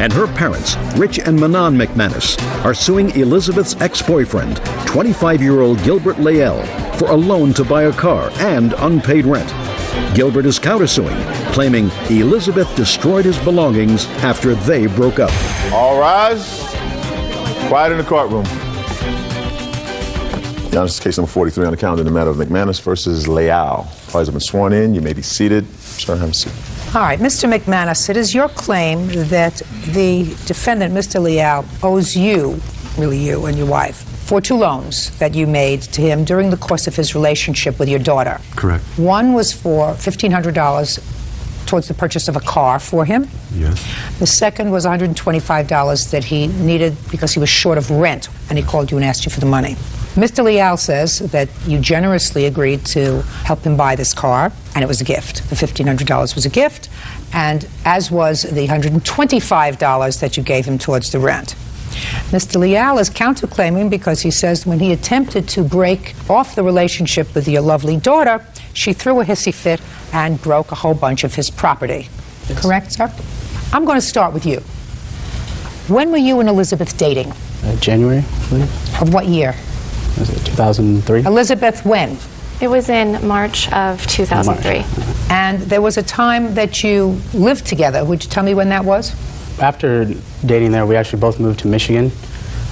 and her parents, Rich and Manon McManus, are suing Elizabeth's ex-boyfriend, 25-year-old Gilbert Leal, for a loan to buy a car and unpaid rent. Gilbert is countersuing, claiming Elizabeth destroyed his belongings after they broke up. All rise. Quiet in the courtroom. Your Honor, this is case number 43 on the calendar in the matter of McManus versus Leal. Parties have been sworn in. You may be seated. Sir, have a seat. All right, Mr. McManus, it is your claim that the defendant, Mr. Leal, owes you, really you and your wife, for 2 loans that you made to him during the course of his relationship with your daughter. Correct. One was for $1,500 towards the purchase of a car for him. Yes. The second was $125 that he needed because he was short of rent, and he called you and asked you for the money. Mr. Leal says that you generously agreed to help him buy this car, and it was a gift. The $1,500 was a gift, and as was the $125 that you gave him towards the rent. Mr. Leal is counterclaiming because he says when he attempted to break off the relationship with your lovely daughter, she threw a hissy fit and broke a whole bunch of his property. Yes. Correct, sir? I'm going to start with you. When were you and Elizabeth dating? January, I believe. Of what year? Was it 2003? Elizabeth, when? It was in March of 2003. March. And there was a time that you lived together. Would you tell me when that was? After dating there, we actually both moved to Michigan,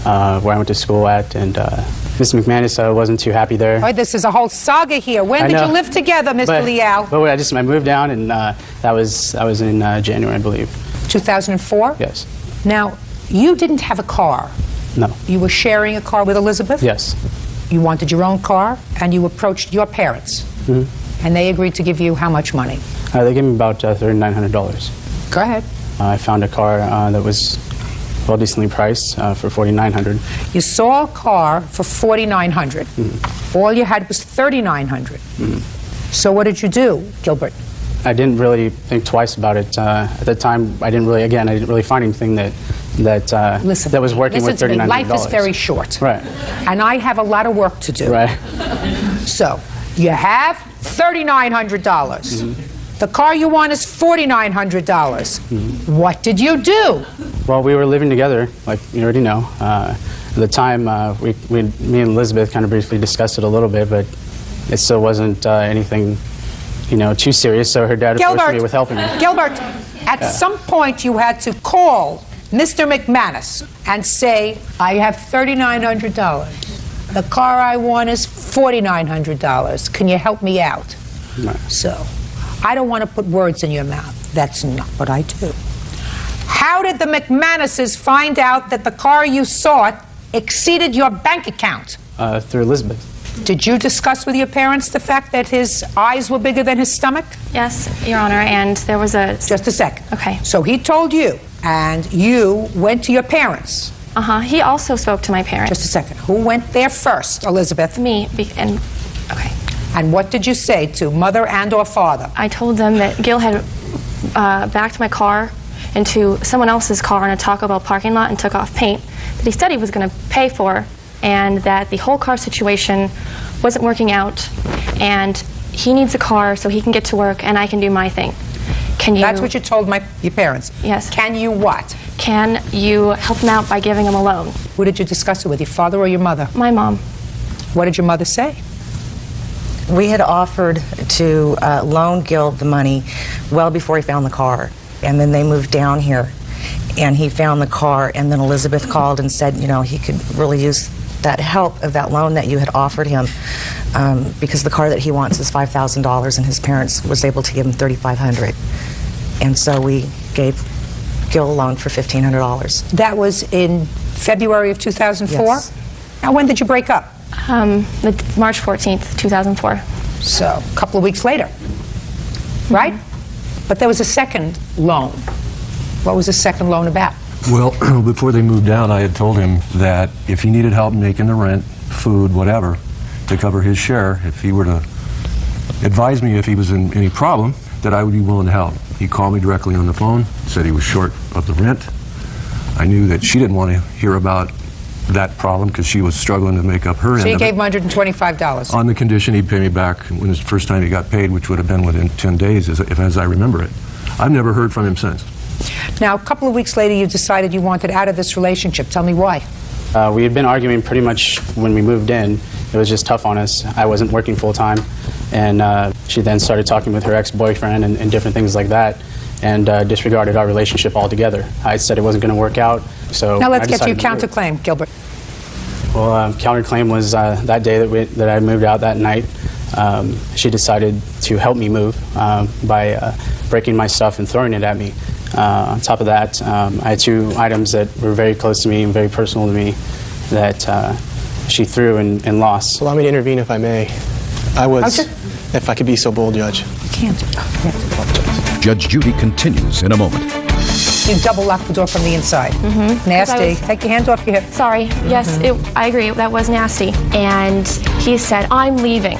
where I went to school at, and Mr. McManus wasn't too happy there. All right, this is a whole saga here. When did you live together, Mr. Leal? But I moved down, and that was in January, I believe. 2004? Yes. Now, you didn't have a car. No. You were sharing a car with Elizabeth? Yes. You wanted your own car, and you approached your parents. Mm-hmm. And they agreed to give you how much money? They gave me about $3,900. Go ahead. I found a car that was well decently priced for $4,900. You saw a car for $4,900. Mm-hmm. All you had was $3,900. Mm-hmm. So what did you do, Gilbert? I didn't really think twice about it. At the time, I didn't really find anything that was working with $3,900. Life is very short. Right. And I have a lot of work to do. Right. So, you have $3,900. Mm-hmm. The car you want is $4,900. Mm-hmm. What did you do? Well, we were living together, like you already know. At the time, me and Elizabeth kind of briefly discussed it a little bit, but it still wasn't anything, too serious. So her dad approached me with helping me. Gilbert, at some point you had to call Mr. McManus and say, I have $3,900. The car I want is $4,900. Can you help me out? Right. So, I don't want to put words in your mouth. That's not what I do. How did the McManuses find out that the car you sought exceeded your bank account? Through Elizabeth. Did you discuss with your parents the fact that his eyes were bigger than his stomach? Yes, Your Honor, and there was a... Just a second. Okay. So he told you, and you went to your parents. Uh-huh. He also spoke to my parents. Just a second. Who went there first, Elizabeth? Me, and... Okay. And what did you say to mother and or father? I told them that Gil had backed my car into someone else's car in a Taco Bell parking lot and took off paint that he said he was going to pay for, and that the whole car situation wasn't working out, and he needs a car so he can get to work and I can do my thing. Can you... That's what you told your parents? Yes. Can you what? Can you help him out by giving him a loan? Who did you discuss it with, your father or your mother? My mom. What did your mother say? We had offered to loan Gil the money well before he found the car, and then they moved down here, and he found the car, and then Elizabeth called and said, he could really use that help of that loan that you had offered him, because the car that he wants is $5,000, and his parents was able to give him $3,500, and so we gave Gil a loan for $1,500. That was in February of 2004? Yes. Now, when did you break up? March 14th, 2004. So, a couple of weeks later, right? But there was a second loan. What was the second loan about? Well, before they moved down, I had told him that if he needed help making the rent, food, whatever, to cover his share, if he were to advise me if he was in any problem, that I would be willing to help. He called me directly on the phone, said he was short of the rent. I knew that she didn't want to hear about that problem because she was struggling to make up her end of it. So you gave him $125? On the condition he'd pay me back when it was the first time he got paid, which would have been within 10 days, as I remember it. I've never heard from him since. Now, a couple of weeks later, you decided you wanted out of this relationship. Tell me why. We had been arguing pretty much when we moved in. It was just tough on us. I wasn't working full-time, and she then started talking with her ex-boyfriend and different things like that, and disregarded our relationship altogether. I said it wasn't going to work out, so now let's I get to your decided to counterclaim, Gilbert. Well, counterclaim was that day that I moved out that night. She decided to help me move by breaking my stuff and throwing it at me. On top of that, I had 2 items that were very close to me and very personal to me that she threw and lost. Allow me to intervene if I may. If I could be so bold, Judge. You can't. Judge Judy continues in a moment. You double locked the door from the inside. Nasty. Take your hands off your hip. Sorry. Yes, I agree. That was nasty. And he said, I'm leaving.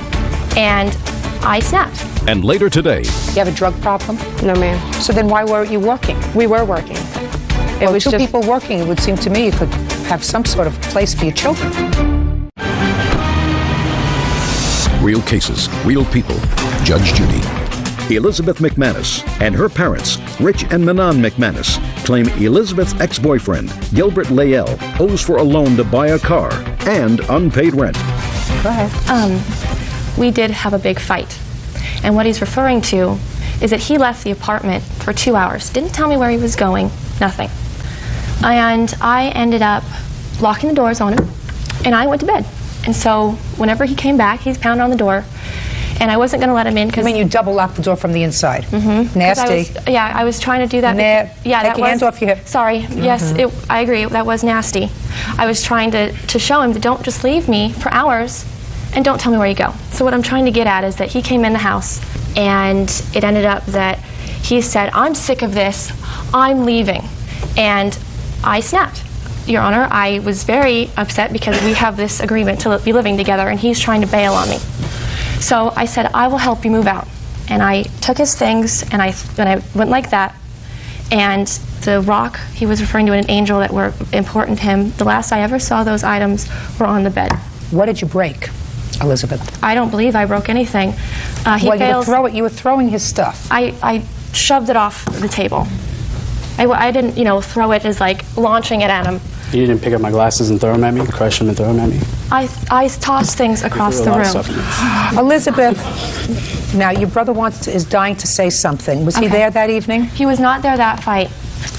And I snapped. And later today, You have a drug problem? No, ma'am. So then why weren't you working? We were working. It was Two just people working, it would seem to me you could have some sort of place for your children. real cases, real people. Judge Judy. Elizabeth McManus and her parents, Rich and Manon McManus, claim Elizabeth's ex-boyfriend, Gilbert Layell, owes for a loan to buy a car and unpaid rent. Go ahead. We did have a big fight. And what he's referring to is that he left the apartment for 2 hours. Didn't tell me where he was going, nothing. And I ended up locking the doors on him, and I went to bed. And so whenever he came back, he's pounding on the door, and I wasn't going to let him in because... I mean, you double locked the door from the inside. Mm-hmm. Nasty. I was trying to do that. Yeah, take your hands off your hip. Sorry. Yes, I agree. That was nasty. I was trying to show him that don't just leave me for hours and don't tell me where you go. So what I'm trying to get at is that he came in the house, and it ended up that he said, I'm sick of this. I'm leaving. And I snapped. Your Honor, I was very upset because we have this agreement to be living together, and he's trying to bail on me. So I said, I will help you move out. And I took his things, and I went like that. And the rock he was referring to, and an angel that were important to him, the last I ever saw those items were on the bed. What did you break, Elizabeth? I don't believe I broke anything. You were throwing his stuff. I shoved it off the table. I didn't, throw it as like launching it at him. You didn't pick up my glasses and throw them at me, crush them and throw them at me? I tossed things across the room. Elizabeth, now your brother is dying to say something. Was he there that evening? He was not there that fight.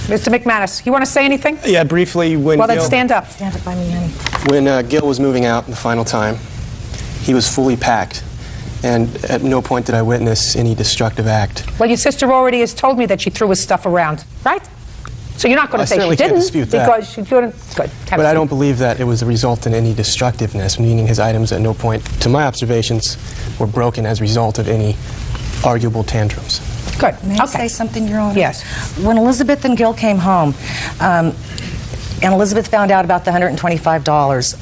Mr. McManus, you want to say anything? Yeah, briefly. Well, then stand up. Stand up by me, honey. When Gil was moving out the final time, he was fully packed. And at no point did I witness any destructive act. Well, your sister already has told me that she threw his stuff around, right? So you're not going to say she didn't, because she couldn't. Good. But I don't believe that it was a result in any destructiveness, meaning his items at no point, to my observations, were broken as a result of any arguable tantrums. Good. May I say something, Your Honor? Yes. When Elizabeth and Gil came home, and Elizabeth found out about the $125,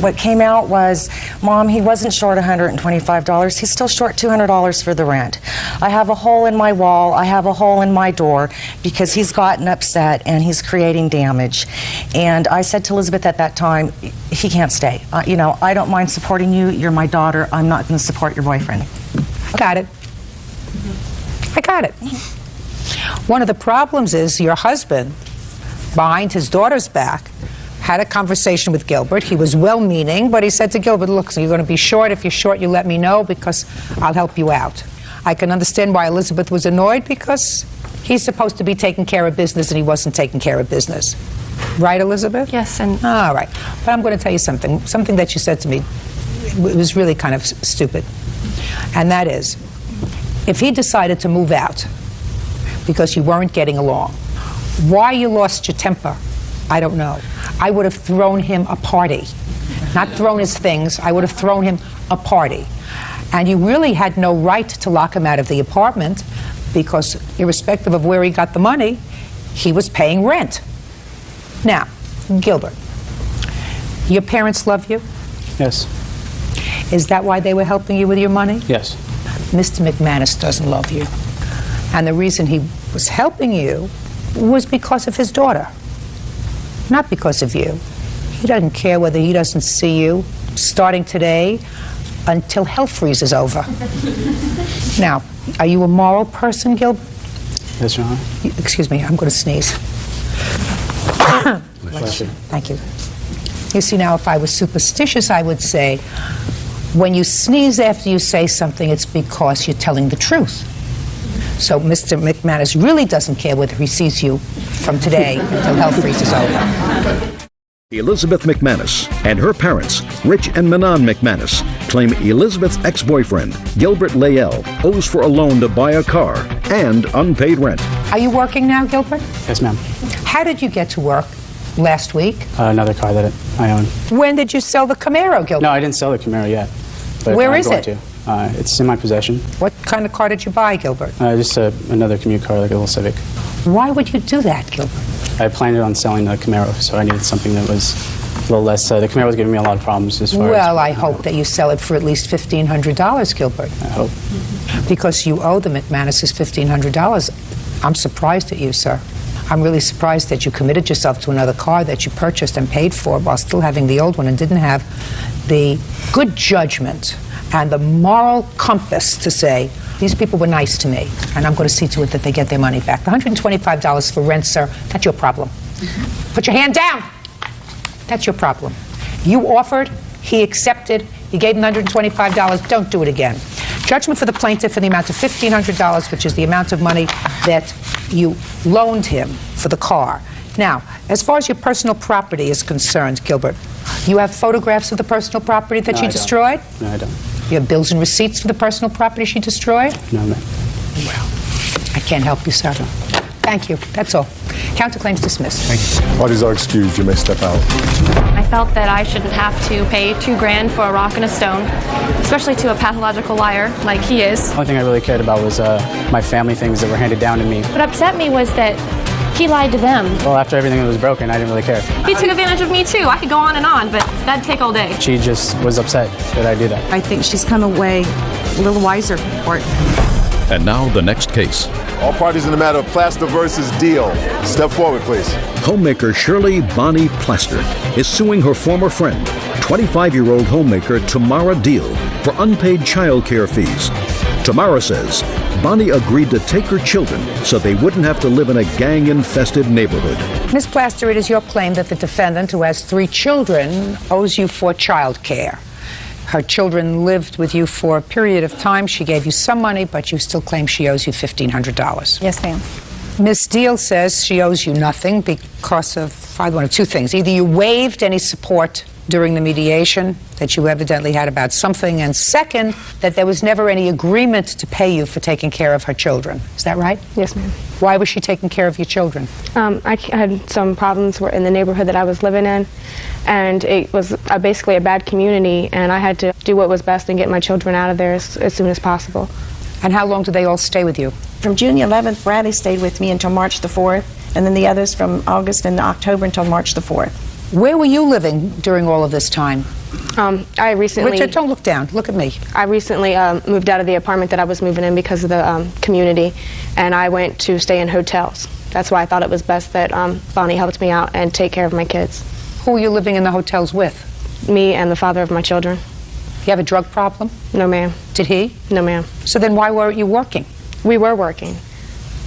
what came out was, Mom, he wasn't short $125. He's still short $200 for the rent. I have a hole in my wall. I have a hole in my door because he's gotten upset and he's creating damage. And I said to Elizabeth at that time, he can't stay. I don't mind supporting you. You're my daughter. I'm not going to support your boyfriend. Got it. I got it. One of the problems is your husband, behind his daughter's back, had a conversation with Gilbert. He was well-meaning, but he said to Gilbert, look, so you're going to be short. If you're short, you let me know because I'll help you out. I can understand why Elizabeth was annoyed because he's supposed to be taking care of business and he wasn't taking care of business. Right, Elizabeth? Yes, and... All right. But I'm going to tell you something that you said to me. It was really kind of stupid. And that is, if he decided to move out because you weren't getting along, why you lost your temper, I don't know. I would have thrown him a party. Not thrown his things, I would have thrown him a party. And you really had no right to lock him out of the apartment because irrespective of where he got the money, he was paying rent. Now, Gilbert, your parents love you? Yes. Is that why they were helping you with your money? Yes. Mr. McManus doesn't love you. And the reason he was helping you was because of his daughter. Not because of you. He doesn't care whether he doesn't see you starting today until hell freezes over. Now, are you a moral person, Gil? Yes, Your Honor. Excuse me, I'm going to sneeze. Bless you. Thank you. You see, now, if I was superstitious, I would say, when you sneeze after you say something, it's because you're telling the truth. So Mr. McManus really doesn't care whether he sees you from today until hell freezes over. Elizabeth McManus and her parents, Rich and Manon McManus, claim Elizabeth's ex-boyfriend, Gilbert Layell, owes for a loan to buy a car and unpaid rent. Are you working now, Gilbert? Yes, ma'am. How did you get to work last week? Another car that I own. When did you sell the Camaro, Gilbert? No, I didn't sell the Camaro yet. But Where I'm is going it? to. It's in my possession. What kind of car did you buy, Gilbert? Just another commute car, like a little Civic. Why would you do that, Gilbert? I planned on selling the Camaro, so I needed something that was a little less. The Camaro was giving me a lot of problems as far as... Well, I hope that you sell it for at least $1,500, Gilbert. I hope. Because you owe the McManuses $1,500. I'm surprised at you, sir. I'm really surprised that you committed yourself to another car that you purchased and paid for while still having the old one and didn't have the good judgment and the moral compass to say, these people were nice to me, and I'm going to see to it that they get their money back. The $125 for rent, sir, that's your problem. Put your hand down. That's your problem. You offered, he accepted, you gave him $125, don't do it again. Judgment for the plaintiff in the amount of $1,500, which is the amount of money that you loaned him for the car. Now, as far as your personal property is concerned, Gilbert, you have photographs of the personal property that she destroyed? No, I don't. You have bills and receipts for the personal property she destroyed? No, ma'am. Well, I can't help you, sir. Thank you. That's all. Counterclaims dismissed. Thank you. Parties are excused. You may step out. I felt that I shouldn't have to pay $2,000 for a rock and a stone, especially to a pathological liar like he is. The only thing I really cared about was my family things that were handed down to me. What upset me was that he lied to them. Well, after everything was broken, I didn't really care. He took advantage of me too. I could go on, but that'd take all day. She just was upset that I did that. I think she's come away a little wiser for it. And now the next case. All parties in the matter of Plaster versus Deal. Step forward, please. Homemaker Shirley Bonnie Plaster is suing her former friend, 25-year-old homemaker Tamara Deal, for unpaid child care fees. Tamara says Bonnie agreed to take her children so they wouldn't have to live in a gang-infested neighborhood. Ms. Plaster, it is your claim that the defendant, who has 3 children, owes you for child care. Her children lived with you for a period of time. She gave you some money, but you still claim she owes you $1,500. Yes, ma'am. Ms. Deal says she owes you nothing because of one of 2 things. Either you waived any support during the mediation that you evidently had about something, and second, that there was never any agreement to pay you for taking care of her children. Is that right? Yes, ma'am. Why was she taking care of your children? I had some problems in the neighborhood that I was living in, and it was basically a bad community, and I had to do what was best and get my children out of there as soon as possible. And how long did they all stay with you? From June 11th, Bradley stayed with me until March the 4th, and then the others from August and October until March the 4th. Where were you living during all of this time? I recently... Richard, don't look down. Look at me. I recently moved out of the apartment that I was moving in because of the community, and I went to stay in hotels. That's why I thought it was best that Bonnie helped me out and take care of my kids. Who were you living in the hotels with? Me and the father of my children. You have a drug problem? No, ma'am. Did he? No, ma'am. So then why weren't you working? We were working.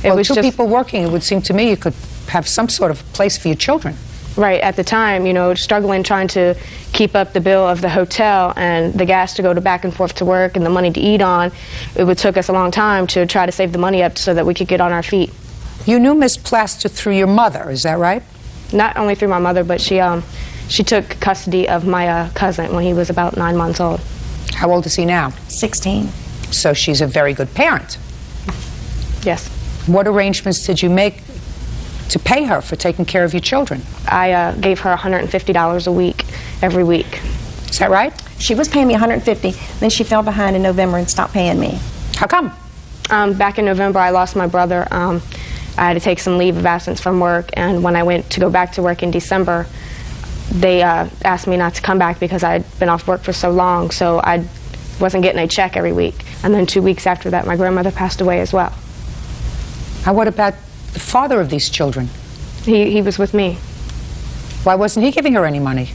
Well, 2 people working, it would seem to me you could have some sort of place for your children. Right, at the time, you know, struggling trying to keep up the bill of the hotel and the gas to go back and forth to work and the money to eat on, it took us a long time to try to save the money up so that we could get on our feet. You knew Miss Plaster through your mother, is that right? Not only through my mother, but she took custody of my cousin when he was about 9 months old. How old is he now? 16. So she's a very good parent. Yes. What arrangements did you make to pay her for taking care of your children? I gave her $150 a week, every week. Is that right? She was paying me $150, then she fell behind in November and stopped paying me. How come? Back in November, I lost my brother. I had to take some leave of absence from work, and when I went to go back to work in December, they asked me not to come back because I had been off work for so long, so I wasn't getting a check every week. And then 2 weeks after that, my grandmother passed away as well. And what about the father of these children? He was with me. Why wasn't he giving her any money?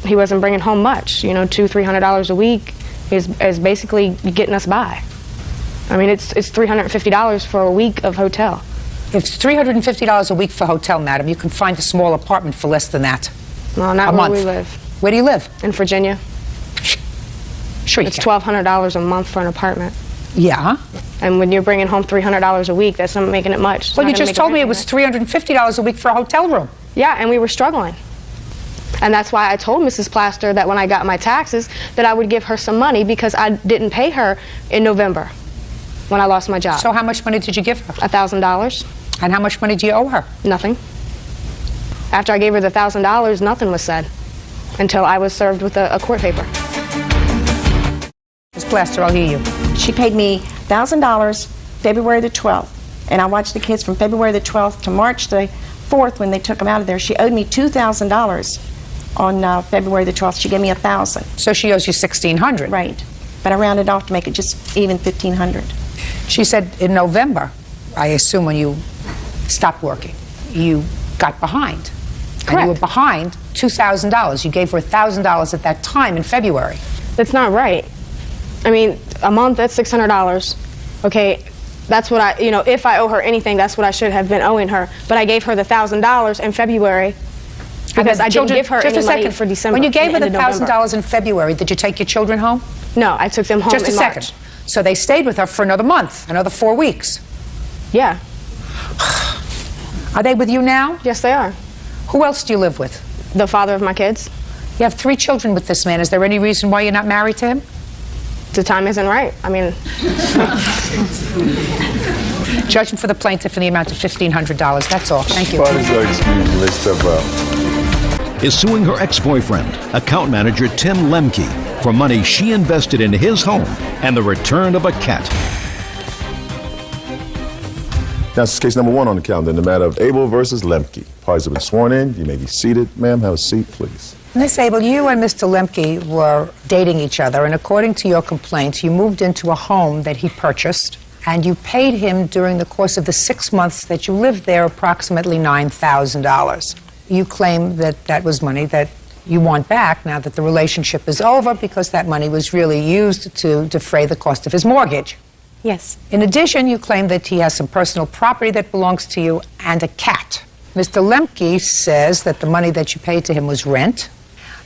He wasn't bringing home much. You know, $200–300 a week is basically getting us by. I mean, it's $350 for a week of hotel. It's $350 a week for hotel, madam. You can find a small apartment for less than that. No, not where we live. Where do you live? In Virginia. Sure you It's can. $1,200 a month for an apartment. Yeah. And when you're bringing home $300 a week, that's not making it much. It's Well, not you gonna just make a told me it difference. was $350 a week for a hotel room. Yeah, and we were struggling. And that's why I told Mrs. Plaster that when I got my taxes that I would give her some money because I didn't pay her in November when I lost my job. So how much money did you give her? $1,000. And how much money do you owe her? Nothing. After I gave her the $1,000, nothing was said until I was served with a court paper. Ms. Plaster, I'll hear you. She paid me $1,000 February the 12th, and I watched the kids from February the 12th to March the 4th when they took them out of there. She owed me $2,000 on February the 12th. She gave me $1,000. So she owes you $1,600. Right. But I rounded off to make it just even $1,500. She said in November, I assume when you stopped working, you got behind. And you were Correct. behind $2,000. You gave her $1,000 at that time in February. That's not right. I mean, a month, that's $600. Okay, that's what I, you know, if I owe her anything, that's what I should have been owing her. But I gave her the $1,000 in February because I didn't give her just any a money second. for December. When you gave her the end of November. $1,000 in February, did you take your children home? No, I took them home Just a in second. March. So they stayed with her for another month, another 4 weeks. Yeah. Are they with you now? Yes, they are. Who else do you live with? The father of my kids. You have 3 children with this man. Is there any reason why you're not married to him? The time isn't right. I mean, Judgment for the plaintiff in the amount of $1,500. That's all. Thank you. What is your excuse list of Is suing her ex-boyfriend, account manager Tim Lemke, for money she invested in his home and the return of a cat. Now, this is case number 1 on the calendar in the matter of Abel versus Lemke. Parties have been sworn in. You may be seated. Ma'am, have a seat, please. Miss Abel, you and Mr. Lemke were dating each other, and according to your complaint, you moved into a home that he purchased, and you paid him during the course of the 6 months that you lived there approximately $9,000. You claim that that was money that you want back now that the relationship is over because that money was really used to defray the cost of his mortgage. Yes. In addition, you claim that he has some personal property that belongs to you and a cat. Mr. Lemke says that the money that you paid to him was rent,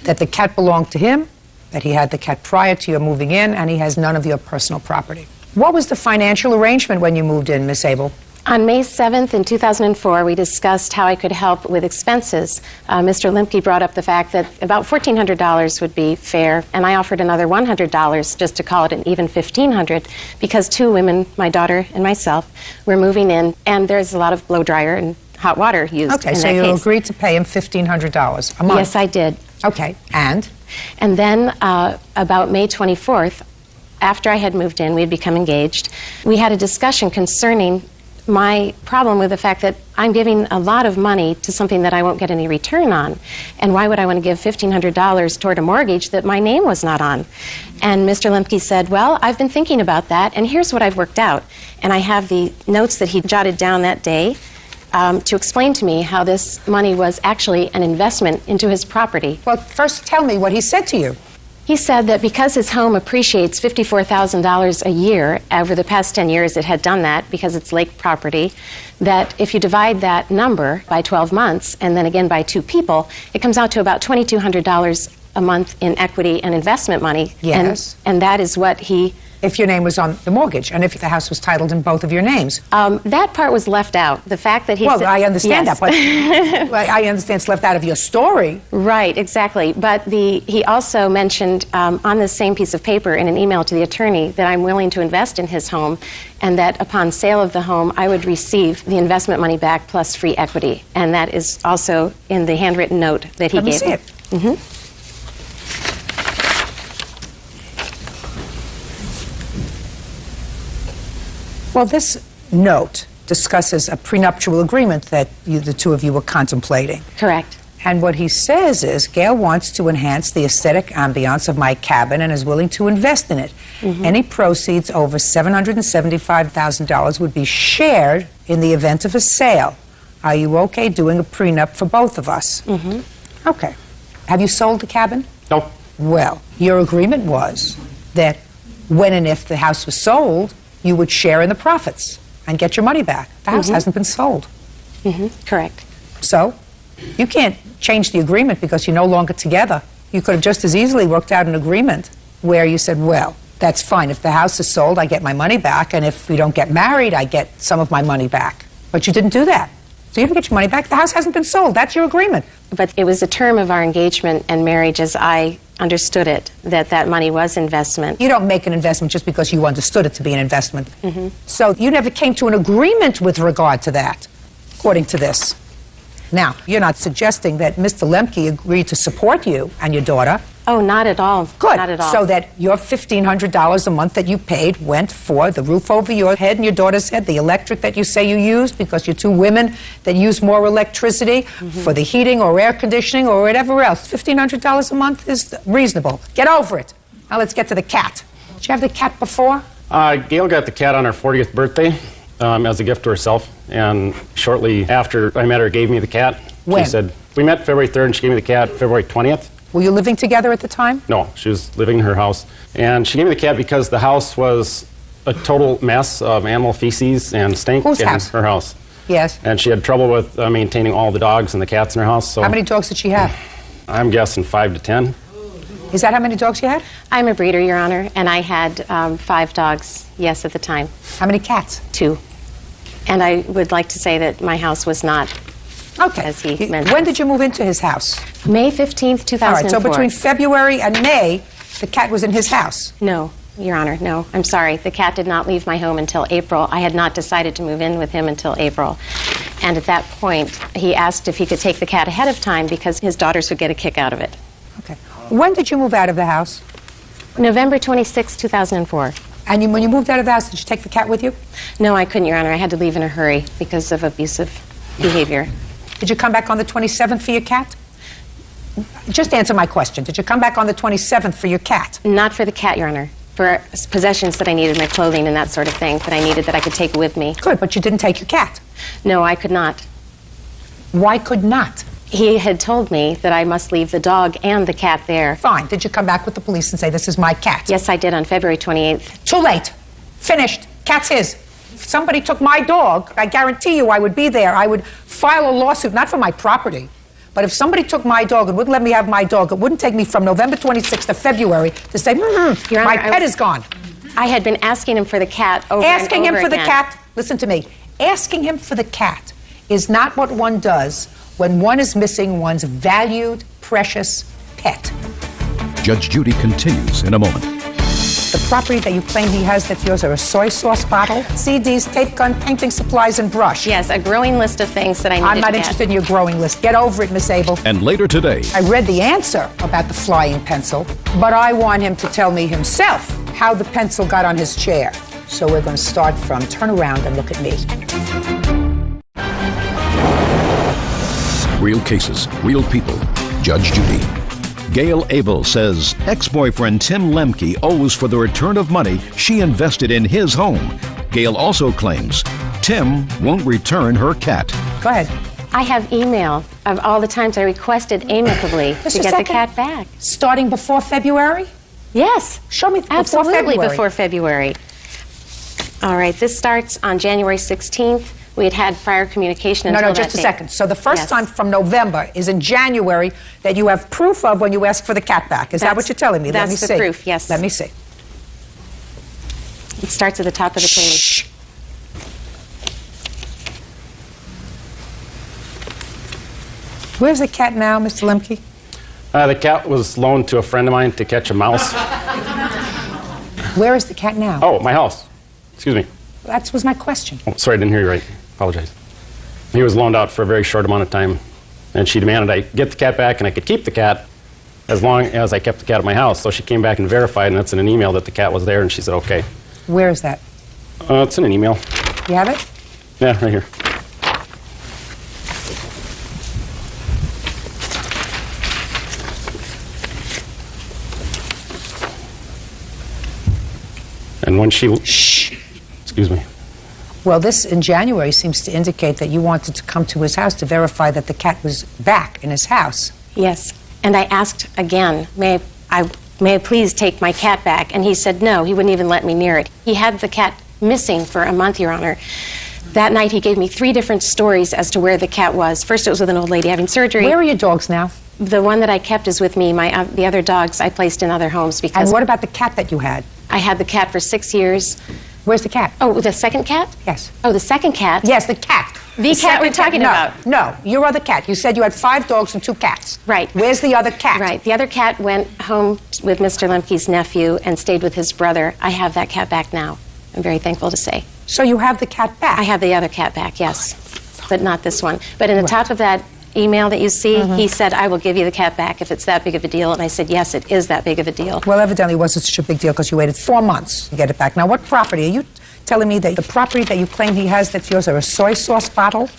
that the cat belonged to him, that he had the cat prior to your moving in, and he has none of your personal property. What was the financial arrangement when you moved in, Miss Abel? On May 7th in 2004, we discussed how I could help with expenses. Mr. Lemke brought up the fact that about $1,400 would be fair, and I offered another $100 just to call it an even $1,500 because 2 women, my daughter and myself, were moving in, and there's a lot of blow dryer and hot water used Okay, in so that you case. agreed to pay him $1,500 a month. Yes, I did. Okay, and? And then about May 24th, after I had moved in, we had become engaged, we had a discussion concerning my problem with the fact that I'm giving a lot of money to something that I won't get any return on. And why would I want to give $1,500 toward a mortgage that my name was not on? And Mr. Lemke said, well, I've been thinking about that, and here's what I've worked out. And I have the notes that he jotted down that day to explain to me how this money was actually an investment into his property. Well, first tell me what he said to you. He said that because his home appreciates $54,000 a year, over the past 10 years it had done that because it's lake property, that if you divide that number by 12 months and then again by 2 people, it comes out to about $2,200 a month in equity and investment money. Yes. And that is what he... If your name was on the mortgage, and if the house was titled in both of your names. That part was left out. The fact that he Well, said... I understand Yes. that, but I understand it's left out of your story. Right, exactly. But he also mentioned on this same piece of paper in an email to the attorney that I'm willing to invest in his home and that upon sale of the home, I would receive the investment money back plus free equity. And that is also in the handwritten note that he Let me gave see me. it. Mm-hmm. Well, this note discusses a prenuptial agreement that the 2 of you were contemplating. Correct. And what he says is, Gail wants to enhance the aesthetic ambiance of my cabin and is willing to invest in it. Mm-hmm. Any proceeds over $775,000 would be shared in the event of a sale. Are you okay doing a prenup for both of us? Mm-hmm. Okay. Have you sold the cabin? Nope. Well, your agreement was that when and if the house was sold, you would share in the profits and get your money back. The house hasn't been sold. Correct. So you can't change the agreement because you're no longer together. You could have just as easily worked out an agreement where you said, well, that's fine. If the house is sold, I get my money back, and if we don't get married, I get some of my money back. But you didn't do that. So you didn't get your money back. The house hasn't been sold. That's your agreement. But it was a term of our engagement and marriage as I understood it, that that money was investment. You don't make an investment just because you understood it to be an investment. So you never came to an agreement with regard to that, according to this. Now, you're not suggesting that Mr. Lemke agreed to support you and your daughter. Oh, not at all. Good. Not at all. So that your $1,500 a month that you paid went for the roof over your head and your daughter's head, the electric that you say you used because you're two women that use more electricity for the heating or air conditioning or whatever else. $1,500 a month is reasonable. Get over it. Now let's get to the cat. Did you have the cat before? Gail got the cat on her 40th birthday as a gift to herself, and shortly after I met her, gave me the cat. When? She said, we met February 3rd, and she gave me the cat February 20th. Were you living together at the time? No, she was living in her house. And she gave me the cat because the house was a total mess of animal feces and stink Whose in house? her house. Yes. And she had trouble with maintaining all the dogs and the cats in her house. So How many dogs did she have? I'm guessing 5 to 10. Is that how many dogs you had? I'm a breeder, Your Honor, and I had 5 dogs, yes, at the time. How many cats? 2. And I would like to say that my house was not, as he mentioned. When did you move into his house? May 15th, 2004. All right, so between February and May, the cat was in his house. No, Your Honor, no. I'm sorry. The cat did not leave my home until April. I had not decided to move in with him until April. And at that point, he asked if he could take the cat ahead of time because his daughters would get a kick out of it. Okay. When did you move out of the house? November 26, 2004. And when you moved out of the house, did you take the cat with you? No, I couldn't, Your Honor. I had to leave in a hurry because of abusive behavior. Did you come back on the 27th for your cat? Just answer my question. Did you come back on the 27th for your cat? Not for the cat, Your Honor. For possessions that I needed, my clothing and that sort of thing that I needed that I could take with me. Good, but you didn't take your cat. No, I could not. Why could not? He had told me that I must leave the dog and the cat there. Fine. Did you come back with the police and say, this is my cat? Yes, I did on February 28th. Too late. Finished. Cat's his. If somebody took my dog, I guarantee you I would be there. I would file a lawsuit, not for my property, but if somebody took my dog and wouldn't let me have my dog, it wouldn't take me from November 26th to February to say, Your my Honor, pet is gone. I had been asking him for the cat over Asking and over him for again. the cat, listen to me, asking him for the cat is not what one does when one is missing one's valued, precious pet. Judge Judy continues in a moment. The property that you claim he has that's yours are a soy sauce bottle, CDs, tape gun, painting supplies, and brush. Yes, a growing list of things that I needed I'm not to get. interested in your growing list. Get over it, Miss Abel. And later today, I read the answer about the flying pencil, but I want him to tell me himself how the pencil got on his chair. So we're going to start from turn around and look at me. real cases, real people. Judge Judy. Gail Abel says ex-boyfriend Tim Lemke owes for the return of money she invested in his home. Gail also claims Tim won't return her cat. Go ahead. I have email of all the times I requested amicably to get the cat back. Starting before February? Yes. Show me before Absolutely February. before February. All right, this starts on January 16th. We had prior communication until No, that just a date. second. So the first Yes. time from November is in January that you have proof of when you asked for the cat back. Is that what you're telling me? Let me That's the see. proof, yes. Let me see. It starts at the top of the page. Shh. Where's the cat now, Mr. Lemke? The cat was loaned to a friend of mine to catch a mouse. Where is the cat now? Oh, my house. Excuse me. That was my question. Oh, sorry, I didn't hear you right. Apologize. He was loaned out for a very short amount of time, and she demanded I get the cat back and I could keep the cat as long as I kept the cat at my house. So she came back and verified, and that's in an email that the cat was there, and she said, okay. Where is that? It's in an email. You have it? Yeah, right here. And when she... Shh. Excuse me. Well, this in January seems to indicate that you wanted to come to his house to verify that the cat was back in his house. Yes. And I asked again, may I please take my cat back? And he said no, he wouldn't even let me near it. He had the cat missing for a month, Your Honor. That night he gave me 3 different stories as to where the cat was. First it was with an old lady having surgery. Where are your dogs now? The one that I kept is with me. The other dogs I placed in other homes because... And what about the cat that you had? I had the cat for 6 years. Where's the cat? Oh, the second cat? Yes. Oh, the second cat? Yes, the cat. The cat we're talking about. No, your other cat. You said you had 5 dogs and 2 cats. Right. Where's the other cat? Right. The other cat went home with Mr. Lemke's nephew and stayed with his brother. I have that cat back now. I'm very thankful to say. So you have the cat back? I have the other cat back, yes. But not this one. But in the top of that email that you see, he said, I will give you the cat back if it's that big of a deal. And I said, yes, it is that big of a deal. Well, evidently it wasn't such a big deal because you waited 4 months to get it back. Now, what property? Are you telling me that the property that you claim he has that's yours are a soy sauce bottle?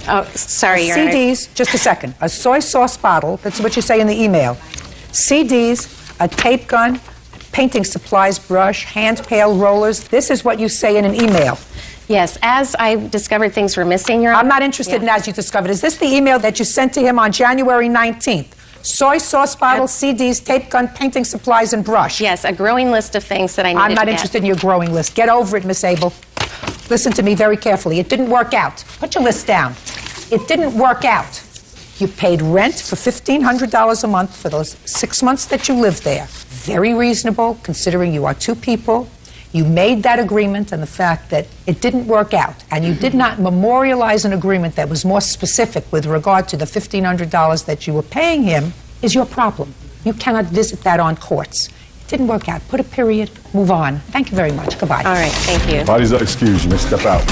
Oh, sorry, Your Honor. CDs, just a second. A soy sauce bottle, that's what you say in the email. CDs, a tape gun, painting supplies, brush, hand pail, rollers. This is what you say in an email. Yes, as I discovered things were missing, Your Honor. I'm not interested in as you discovered. Is this the email that you sent to him on January 19th? Soy sauce bottle, CDs, tape gun, painting supplies, and brush. Yes, a growing list of things that I needed I'm not to get. interested in your growing list. Get over it, Miss Abel. Listen to me very carefully. It didn't work out. Put your list down. It didn't work out. You paid rent for $1,500 a month for those 6 months that you lived there. Very reasonable, considering you are 2 people. You made that agreement, and the fact that it didn't work out, and you did not memorialize an agreement that was more specific with regard to the $1,500 that you were paying him, is your problem. You cannot visit that on courts. It didn't work out. Put a period, move on. Thank you very much. Goodbye. All right, thank you. Bodies are excused. You may step out.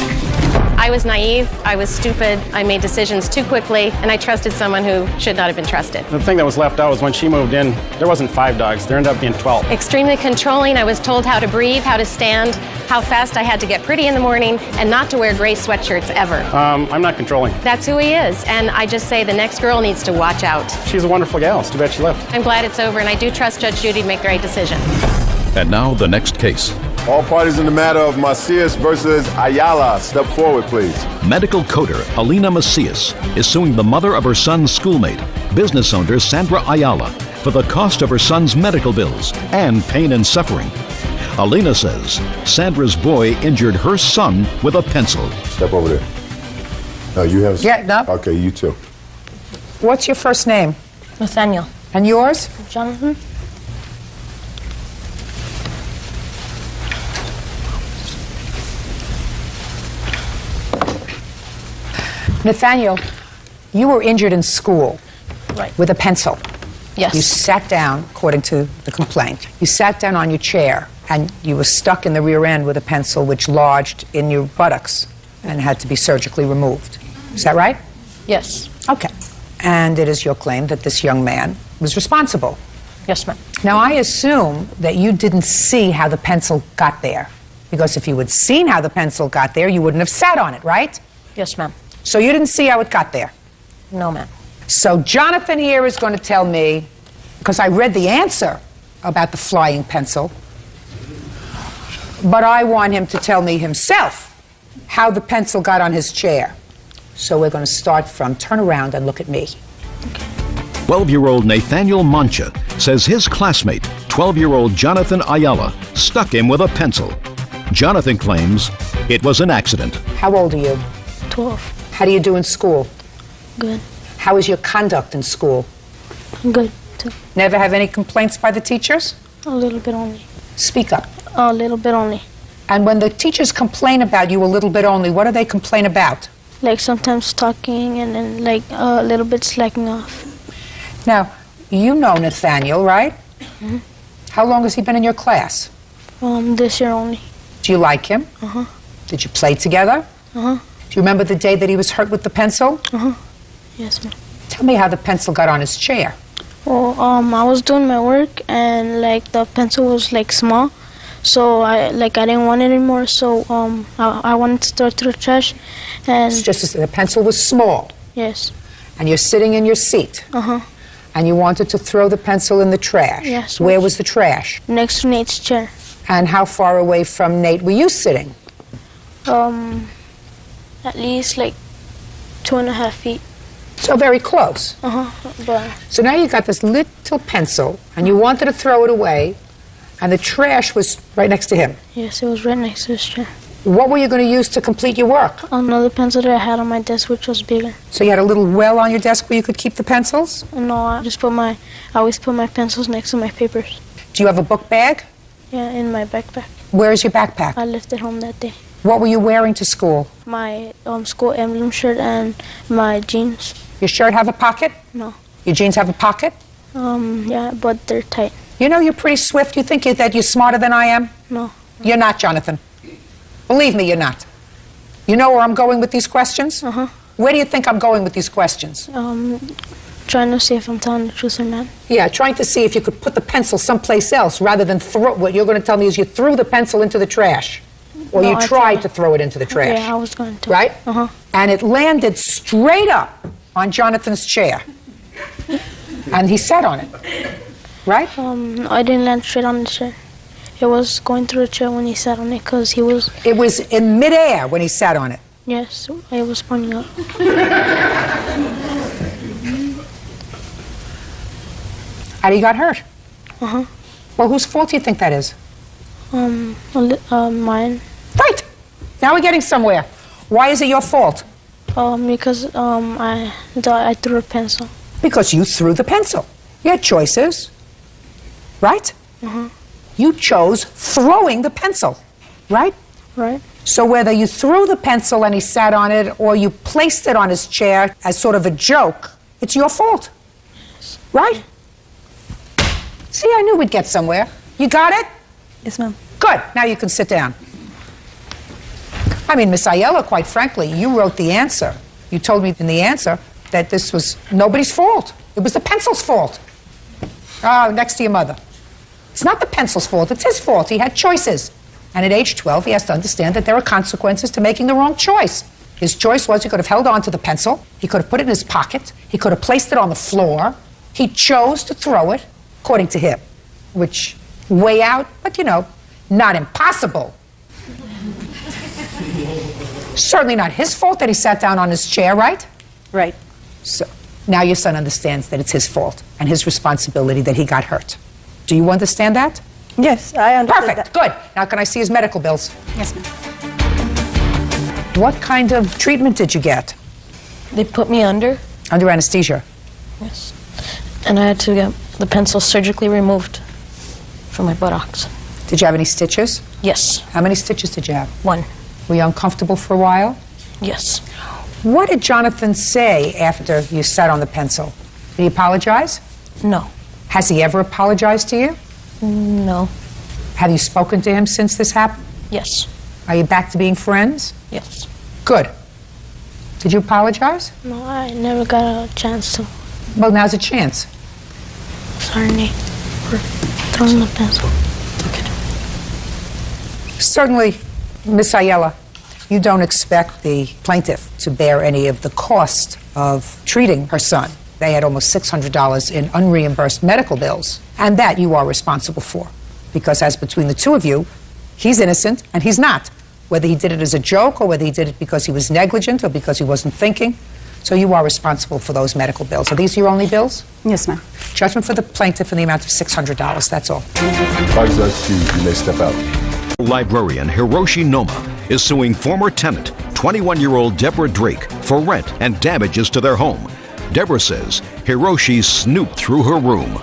I was naive, I was stupid, I made decisions too quickly, and I trusted someone who should not have been trusted. The thing that was left out was when she moved in, there wasn't 5 dogs. There ended up being 12. Extremely controlling, I was told how to breathe, how to stand, how fast I had to get pretty in the morning, and not to wear gray sweatshirts ever. I'm not controlling. That's who he is, and I just say the next girl needs to watch out. She's a wonderful gal. It's too bad she left. I'm glad it's over, and I do trust Judge Judy to make the right decision. And now the next case. All parties in the matter of Macias versus Ayala, step forward, please. Medical coder Alina Macias is suing the mother of her son's schoolmate, business owner Sandra Ayala, for the cost of her son's medical bills and pain and suffering. Alina says Sandra's boy injured her son with a pencil. Step over there. No, you have... Yeah, no. Okay, you too. What's your first name? Nathaniel. And yours? Jonathan. Nathaniel, you were injured in school. Right. With a pencil. Yes. You sat down, according to the complaint. You sat down on your chair, and you were stuck in the rear end with a pencil which lodged in your buttocks and had to be surgically removed. Is that right? Yes. Okay. And it is your claim that this young man was responsible. Yes, ma'am. Now, I assume that you didn't see how the pencil got there. Because if you had seen how the pencil got there, you wouldn't have sat on it, right? Yes, ma'am. So you didn't see how it got there? No, ma'am. So Jonathan here is going to tell me, because I read the answer about the flying pencil, but I want him to tell me himself how the pencil got on his chair. So we're going to start from turn around and look at me. 12-year-old Nathaniel Mancha says his classmate, 12-year-old Jonathan Ayala, stuck him with a pencil. Jonathan claims it was an accident. How old are you? 12. How do you do in school? Good. How is your conduct in school? Good, too. Never have any complaints by the teachers? A little bit only. Speak up. A little bit only. And when the teachers complain about you a little bit only, what do they complain about? Like sometimes talking and then like a little bit slacking off. Now, you know Nathaniel, right? Mm-hmm. How long has he been in your class? This year only. Do you like him? Uh-huh. Did you play together? Uh-huh. Do you remember the day that he was hurt with the pencil? Uh-huh. Yes, ma'am. Tell me how the pencil got on his chair. Well, I was doing my work and like the pencil was like small, so I didn't want it anymore. So I wanted to throw it to the trash, and It's just the pencil was small, yes. and you're sitting in your seat, Uh-huh. and you wanted to throw the pencil in the trash. Yes. Where was the trash? Next to Nate's chair. And how far away from Nate were you sitting? At least like 2.5 feet. So very close. But So now you got this little pencil, and you wanted to throw it away, and the trash was right next to him. yes, it was right next to his chair. What were you going to use to complete your work? Another pencil that I had on my desk, which was bigger. So you had a little well on your desk where you could keep the pencils? No, I always put my pencils next to my papers. Do you have a book bag? Yeah, in my backpack. Where is your backpack? I left it home that day. What were you wearing to school? My school emblem shirt and my jeans. Your shirt have a pocket? No. Your jeans have a pocket? Yeah, but they're tight. You know you're pretty swift. You think that you're smarter than I am? No. You're not, Jonathan. Believe me, you're not. You know where I'm going with these questions? Uh-huh. Where do you think I'm going with these questions? Trying to see if I'm telling the truth or not. Yeah, trying to see if you could put the pencil someplace else rather than throw. What you're going to tell me is you threw the pencil into the trash. Or you tried to throw it into the trash. Yeah, I was going to. Right? Uh-huh. And it landed straight up on Jonathan's chair. And he sat on it. Right? I didn't land straight on the chair. It was going through the chair when he sat on it because he was... It was in midair when he sat on it. Yes, it was pointing up. And he got hurt. Uh-huh. Well, whose fault do you think that is? Mine. Right. Now we're getting somewhere. Why is it your fault? Because I threw a pencil. Because you threw the pencil. You had choices. Right? Uh-huh. You chose throwing the pencil. Right? Right. So whether you threw the pencil and he sat on it or you placed it on his chair as sort of a joke, it's your fault. Right? See, I knew we'd get somewhere. You got it? Yes, ma'am. Good. Now you can sit down. I mean, Miss Ayala, quite frankly, you wrote the answer. You told me in the answer that this was nobody's fault. It was the pencil's fault. Oh, next to your mother. It's not the pencil's fault. It's his fault. He had choices. And at age 12, he has to understand that there are consequences to making the wrong choice. His choice was he could have held on to the pencil. He could have put it in his pocket. He could have placed it on the floor. He chose to throw it, according to him, which way out, but you know, not impossible. Certainly not his fault that he sat down on his chair, right? Right. So now your son understands that it's his fault and his responsibility that he got hurt. Do you understand that? Yes, I understand. Perfect. Good. Now can I see his medical bills? Yes, ma'am. What kind of treatment did you get? They put me under. Under anesthesia? Yes. And I had to get the pencil surgically removed from my buttocks. Did you have any stitches? Yes. How many stitches did you have? 1. Were you uncomfortable for a while? Yes. What did Jonathan say after you sat on the pencil? Did he apologize? No. Has he ever apologized to you? No. Have you spoken to him since this happened? Yes. Are you back to being friends? Yes. Good. Did you apologize? No, I never got a chance to. Well, now's a chance. Sorry, Nate, for throwing the pencil. Certainly, Miss Ayala, you don't expect the plaintiff to bear any of the cost of treating her son. They had almost $600 in unreimbursed medical bills, and that you are responsible for. Because as between the two of you, he's innocent and he's not. Whether he did it as a joke or whether he did it because he was negligent or because he wasn't thinking. So you are responsible for those medical bills. Are these your only bills? Yes, ma'am. Judgment for the plaintiff in the amount of $600, that's all. You may step out. Librarian Hiroshi Noma is suing former tenant, 21-year-old Deborah Drake, for rent and damages to their home. Deborah says Hiroshi snooped through her room.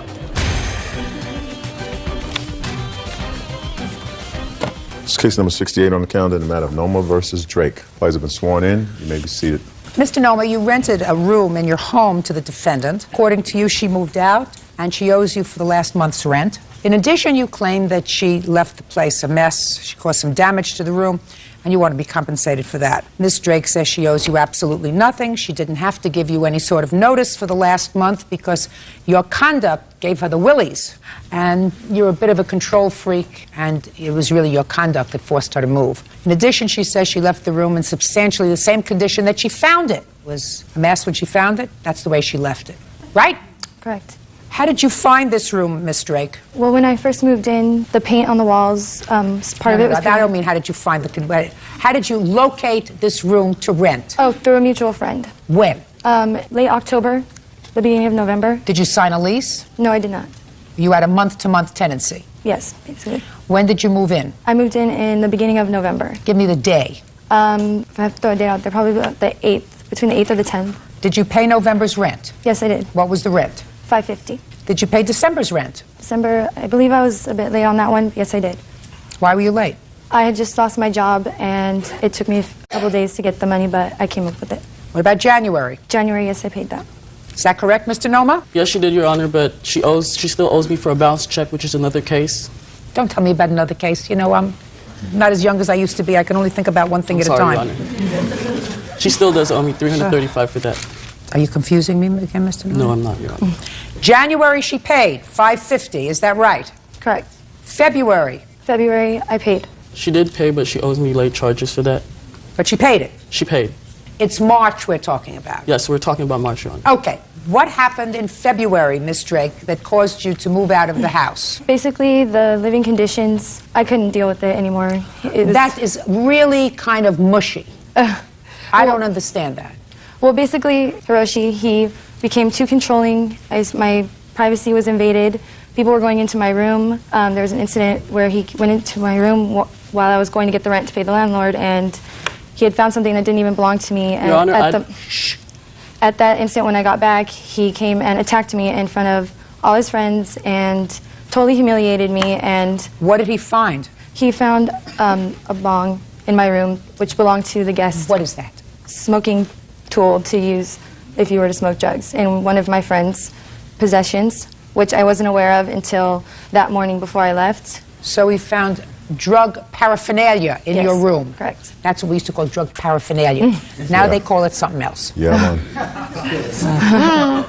It's case number 68 on the calendar in the matter of Noma versus Drake. Parties have been sworn in. You may be seated. Mr. Noma, you rented a room in your home to the defendant. According to you, she moved out, and she owes you for the last month's rent. In addition, you claim that she left the place a mess, she caused some damage to the room, and you want to be compensated for that. Ms. Drake says she owes you absolutely nothing. She didn't have to give you any sort of notice for the last month because your conduct gave her the willies. And you're a bit of a control freak, and it was really your conduct that forced her to move. In addition, she says she left the room in substantially the same condition that she found it. It was a mess when she found it. That's the way she left it. Right? Correct. How did you find this room, Miss Drake? Well, when I first moved in, the paint on the walls, part of it was... I don't mean how did you find the... How did you locate this room to rent? Oh, through a mutual friend. When? Late October, the beginning of November. Did you sign a lease? No, I did not. You had a month-to-month tenancy? Yes, basically. When did you move in? I moved in the beginning of November. Give me the day. If I have to throw a date out there, probably the 8th, between the 8th or the 10th. Did you pay November's rent? Yes, I did. What was the rent? $550. Did you pay December's rent? December, I believe I was a bit late on that one. Yes, I did. Why were you late? I had just lost my job, and it took me a couple days to get the money, but I came up with it. What about January? January, yes, I paid that. Is that correct, Mr. Noma? Yes, she did, Your Honor, but she still owes me for a bounce check, which is another case. Don't tell me about another case. You know, I'm not as young as I used to be. I can only think about one thing at a time. Your Honor. She still does owe me $335 for that. Are you confusing me again, Mr. Noma? No, I'm not, Your Honor. January, she paid $550. Is that right? Correct. February? February, I paid. She did pay, but she owes me late charges for that. But she paid it? She paid. It's March we're talking about. Yes, we're talking about March, Your Honor. Okay. What happened in February, Miss Drake, that caused you to move out of the house? Basically, the living conditions, I couldn't deal with it anymore. That is really kind of mushy. I don't understand that. Well, basically, Hiroshi, he became too controlling. My privacy was invaded. People were going into my room. There was an incident where he went into my room while I was going to get the rent to pay the landlord, and he had found something that didn't even belong to me. And Your Honor, at that instant when I got back, he came and attacked me in front of all his friends and totally humiliated me. And what did he find? He found a bong in my room, which belonged to the guest. What is that? Smoking tool to use if you were to smoke drugs in one of my friend's possessions, which I wasn't aware of until that morning before I left. So he found drug paraphernalia in your room? Correct. That's what we used to call drug paraphernalia. Now they call it something else. Yeah, man.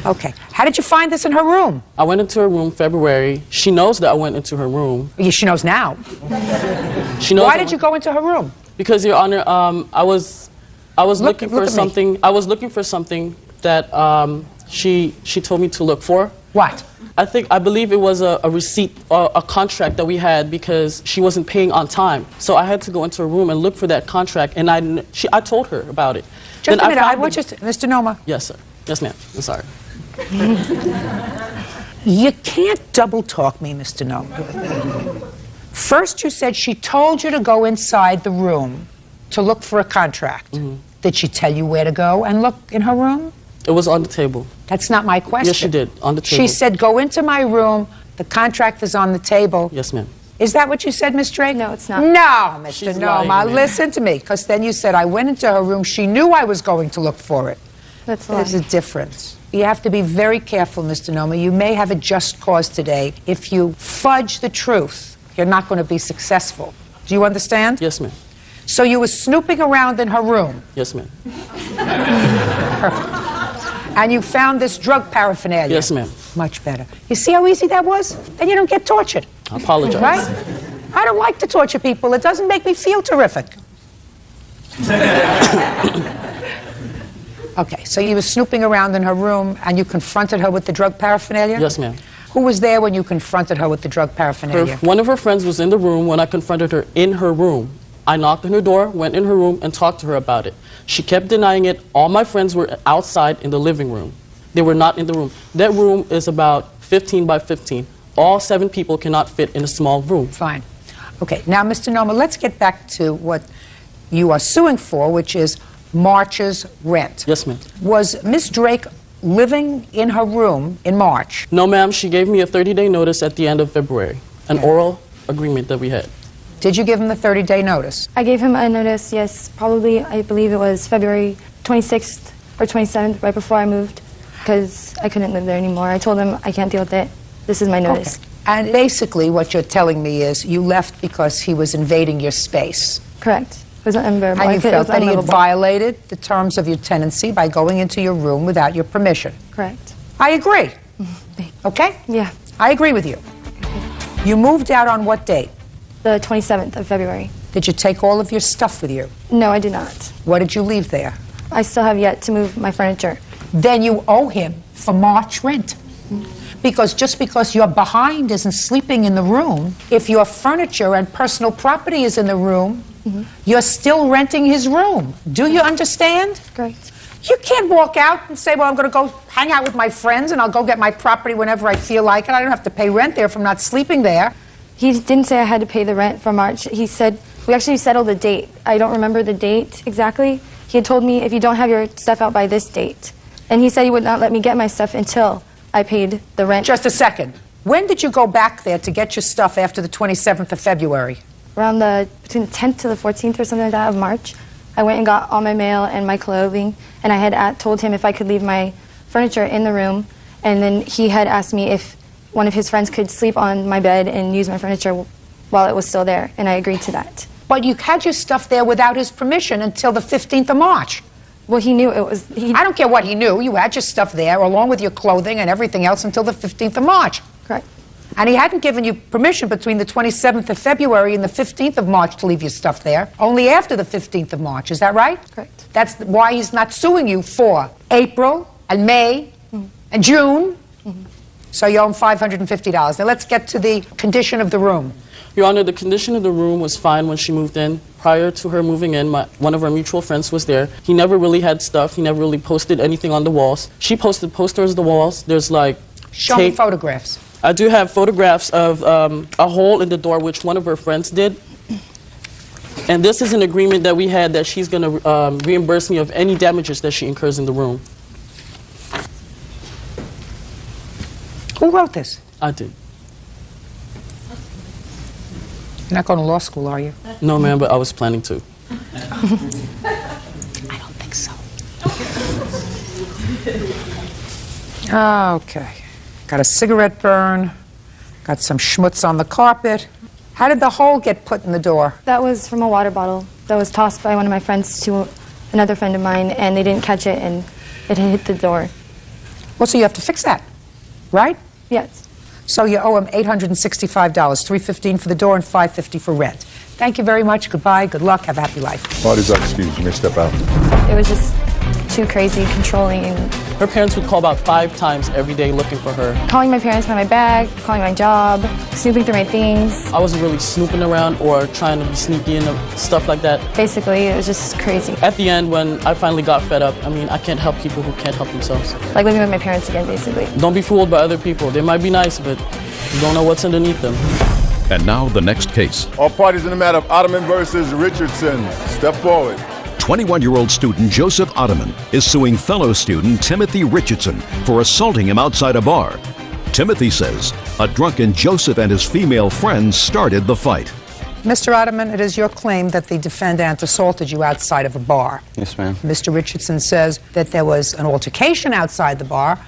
Okay. How did you find this in her room? I went into her room February. She knows that I went into her room. Yeah, she knows now. She knows. Why did you go into her room? Because, Your Honor, I was looking for something. I was looking for something that she told me to look for. What? I believe it was a receipt or a contract that we had because she wasn't paying on time. So I had to go into her room and look for that contract, and I told her about it. Just a minute, I want you to, Mr. Noma. Yes, sir. Yes, ma'am. I'm sorry. You can't double talk me, Mr. Noma. First you said she told you to go inside the room to look for a contract. Mm-hmm. Did she tell you where to go and look in her room? It was on the table. That's not my question. Yes, she did, on the table. She said, go into my room, the contract is on the table. Yes, ma'am. Is that what you said, Miss Drake? No, it's not. No, Mr. She's Noma, lying, listen to me, because then you said, I went into her room, she knew I was going to look for it. That's There's a difference. You have to be very careful, Mr. Noma. You may have a just cause today. If you fudge the truth, you're not going to be successful. Do you understand? Yes, ma'am. So you were snooping around in her room? Yes, ma'am. Perfect. And you found this drug paraphernalia? Yes, ma'am. Much better. You see how easy that was? Then you don't get tortured. I apologize. Right? I don't like to torture people. It doesn't make me feel terrific. Okay, so you were snooping around in her room and you confronted her with the drug paraphernalia? Yes, ma'am. Who was there when you confronted her with the drug paraphernalia? One of her friends was in the room when I confronted her in her room. I knocked on her door, went in her room, and talked to her about it. She kept denying it. All my friends were outside in the living room. They were not in the room. That room is about 15 by 15. All 7 people cannot fit in a small room. Fine. Okay, now, Mr. Noma, let's get back to what you are suing for, which is March's rent. Yes, ma'am. Was Miss Drake living in her room in March? No, ma'am. She gave me a 30-day notice at the end of February, an oral agreement that we had. Did you give him the 30-day notice? I gave him a notice, yes, probably, I believe it was February 26th or 27th, right before I moved, because I couldn't live there anymore. I told him I can't deal with it. This is my notice. Okay. And basically what you're telling me is you left because he was invading your space. Correct. It was unbearable. And you felt that he had violated the terms of your tenancy by going into your room without your permission. Correct. I agree. Okay? Yeah. I agree with you. You moved out on what date? The 27th of February. Did you take all of your stuff with you? No, I did not. What did you leave there? I still have yet to move my furniture. Then you owe him for March rent. Because just because you're behind isn't sleeping in the room, if your furniture and personal property is in the room, you're still renting his room. Do you understand? Great. You can't walk out and say, well, I'm going to go hang out with my friends and I'll go get my property whenever I feel like it. I don't have to pay rent there if I'm not sleeping there. He didn't say I had to pay the rent for March. He said, we actually settled the date. I don't remember the date exactly. He had told me if you don't have your stuff out by this date. And he said he would not let me get my stuff until I paid the rent. Just a second. When did you go back there to get your stuff after the 27th of February? Around between the 10th to the 14th or something like that of March. I went and got all my mail and my clothing, and I had told him if I could leave my furniture in the room, and then he had asked me if one of his friends could sleep on my bed and use my furniture while it was still there, and I agreed to that. But you had your stuff there without his permission until the 15th of March. Well, he knew it was... I don't care what he knew. You had your stuff there, along with your clothing and everything else, until the 15th of March. Correct. And he hadn't given you permission between the 27th of February and the 15th of March to leave your stuff there, only after the 15th of March. Is that right? Correct. That's why he's not suing you for April and May and June. So you owe him $550. Now let's get to the condition of the room. Your Honor, the condition of the room was fine when she moved in. Prior to her moving in, one of our mutual friends was there. He never really had stuff. He never really posted anything on the walls. She posted posters on the walls. There's like Show me photographs. I do have photographs of a hole in the door, which one of her friends did. And this is an agreement that we had that she's going to reimburse me of any damages that she incurs in the room. Who wrote this? I did. You're not going to law school, are you? No, ma'am, but I was planning to. I don't think so. Okay. Got a cigarette burn. Got some schmutz on the carpet. How did the hole get put in the door? That was from a water bottle that was tossed by one of my friends to another friend of mine, and they didn't catch it, and it hit the door. Well, so you have to fix that, right? Yes. So you owe him $865, $315 for the door and $550 for rent. Thank you very much. Goodbye. Good luck. Have a happy life. Party's excused. You may step out. It was just too crazy, controlling, and her parents would call about 5 times every day looking for her. Calling my parents by my bag, calling my job, snooping through my things. I wasn't really snooping around or trying to be sneaky and stuff like that. Basically, it was just crazy. At the end, when I finally got fed up, I mean, I can't help people who can't help themselves. Like living with my parents again, basically. Don't be fooled by other people. They might be nice, but you don't know what's underneath them. And now the next case. All parties in the matter of Ottoman versus Richardson. Step forward. 21-year-old student Joseph Ottoman is suing fellow student Timothy Richardson for assaulting him outside a bar. Timothy says a drunken Joseph and his female friends started the fight. Mr. Ottoman, it is your claim that the defendant assaulted you outside of a bar. Yes, ma'am. Mr. Richardson says that there was an altercation outside the bar,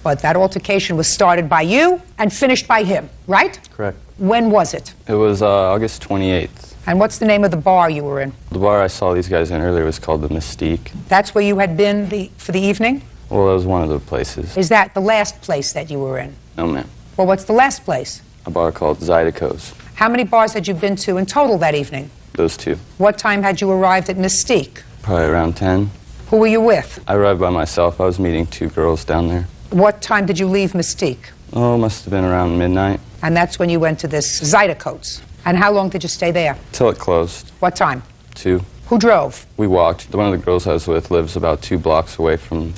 but that altercation was started by you and finished by him, right? Correct. When was it? It was August 28th. And what's the name of the bar you were in? The bar I saw these guys in earlier was called the Mystique. That's where you had been for the evening? Well, that was one of the places. Is that the last place that you were in? No, ma'am. Well, what's the last place? A bar called Zydeco's. How many bars had you been to in total that evening? Those 2. What time had you arrived at Mystique? Probably around 10. Who were you with? I arrived by myself. I was meeting 2 girls down there. What time did you leave Mystique? Oh, must have been around midnight. And that's when you went to this Zydeco's. And how long did you stay there? Till it closed. What time? 2. Who drove? We walked. One of the girls I was with lives about 2 blocks away from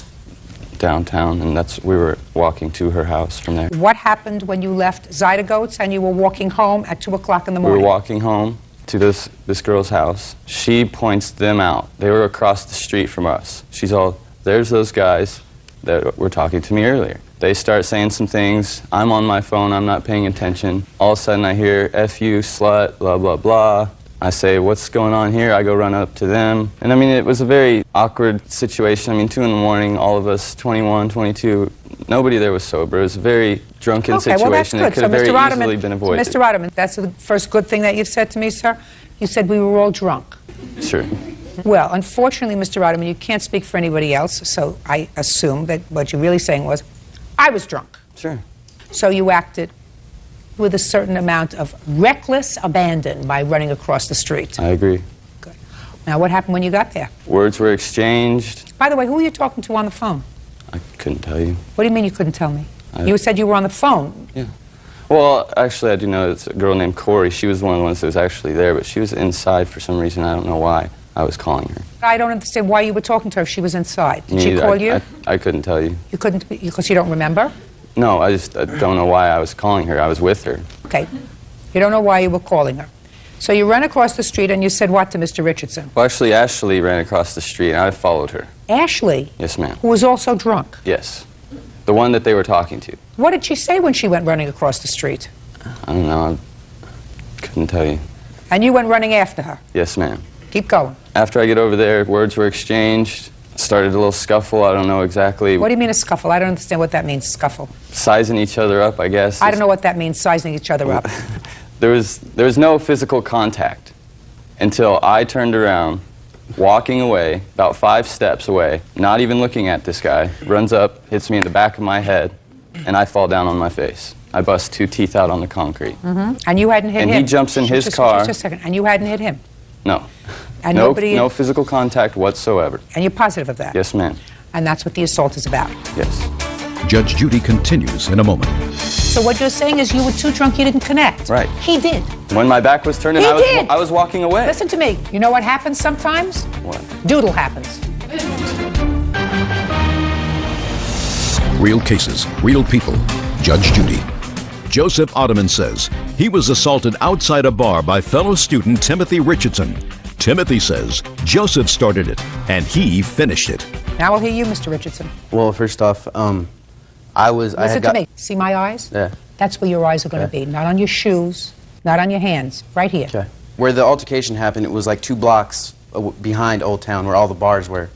downtown, and we were walking to her house from there. What happened when you left Zydeco's and you were walking home at 2 o'clock in the We morning? were walking home to this girl's house. She points them out. They were across the street from us. She's all, there's those guys that were talking to me earlier. They start saying some things. I'm on my phone. I'm not paying attention. All of a sudden I hear, F you, slut, blah, blah, blah. I say, what's going on here? I go run up to them. And I mean, it was a very awkward situation. I mean, 2 in the morning, all of us, 21, 22, nobody there was sober. It was a very drunken situation. Well, that's good. It could have very easily been avoided. Mr. Ottoman, that's the first good thing that you've said to me, sir. You said we were all drunk. Sure. Well, unfortunately, Mr. Ottoman, you can't speak for anybody else, so I assume that what you're really saying was, I was drunk. Sure. So you acted with a certain amount of reckless abandon by running across the street. I agree. Good. Now, what happened when you got there? Words were exchanged. By the way, who were you talking to on the phone? I couldn't tell you. What do you mean you couldn't tell me? You said you were on the phone. Yeah. Well, actually, I do know it's a girl named Corey. She was one of the ones that was actually there, but she was inside for some reason. I don't know why. I was calling her. I don't understand why you were talking to her if she was inside. Did she Neither. call you? I couldn't tell you. You couldn't because you don't remember? No, I don't know why I was calling her. I was with her. Okay. You don't know why you were calling her. So you ran across the street and you said what to Mr. Richardson? Well, actually, Ashley ran across the street, and I followed her. Ashley? Yes, ma'am. Who was also drunk? Yes. The one that they were talking to. What did she say when she went running across the street? I don't know. I couldn't tell you. And you went running after her? Yes, ma'am. Keep going. After I get over there, words were exchanged. Started a little scuffle. I don't know exactly. What do you mean a scuffle? I don't understand what that means, scuffle. Sizing each other up, I guess. I don't know what that means, sizing each other up. There was no physical contact until I turned around, walking away, about 5 steps away, not even looking at this guy, runs up, hits me in the back of my head, and I fall down on my face. I bust 2 teeth out on the concrete. And you hadn't hit him? And he jumps in his car. Just a second. And you hadn't hit him? No. And no physical contact whatsoever. And you're positive of that? Yes, ma'am. And that's what the assault is about? Yes. Judge Judy continues in a moment. So what you're saying is you were too drunk, you didn't connect? Right. He did. When my back was turned, I was walking away. Listen to me. You know what happens sometimes? What? Doodle happens. Real cases, real people. Judge Judy. Joseph Ottoman says he was assaulted outside a bar by fellow student Timothy Richardson. Timothy says Joseph started it, and he finished it. Now we'll hear you, Mr. Richardson. Well, first off, Listen to me. See my eyes? Yeah. That's where your eyes are going to be. Not on your shoes, not on your hands. Right here. Okay. Where the altercation happened, it was like 2 blocks behind Old Town, where all the bars were.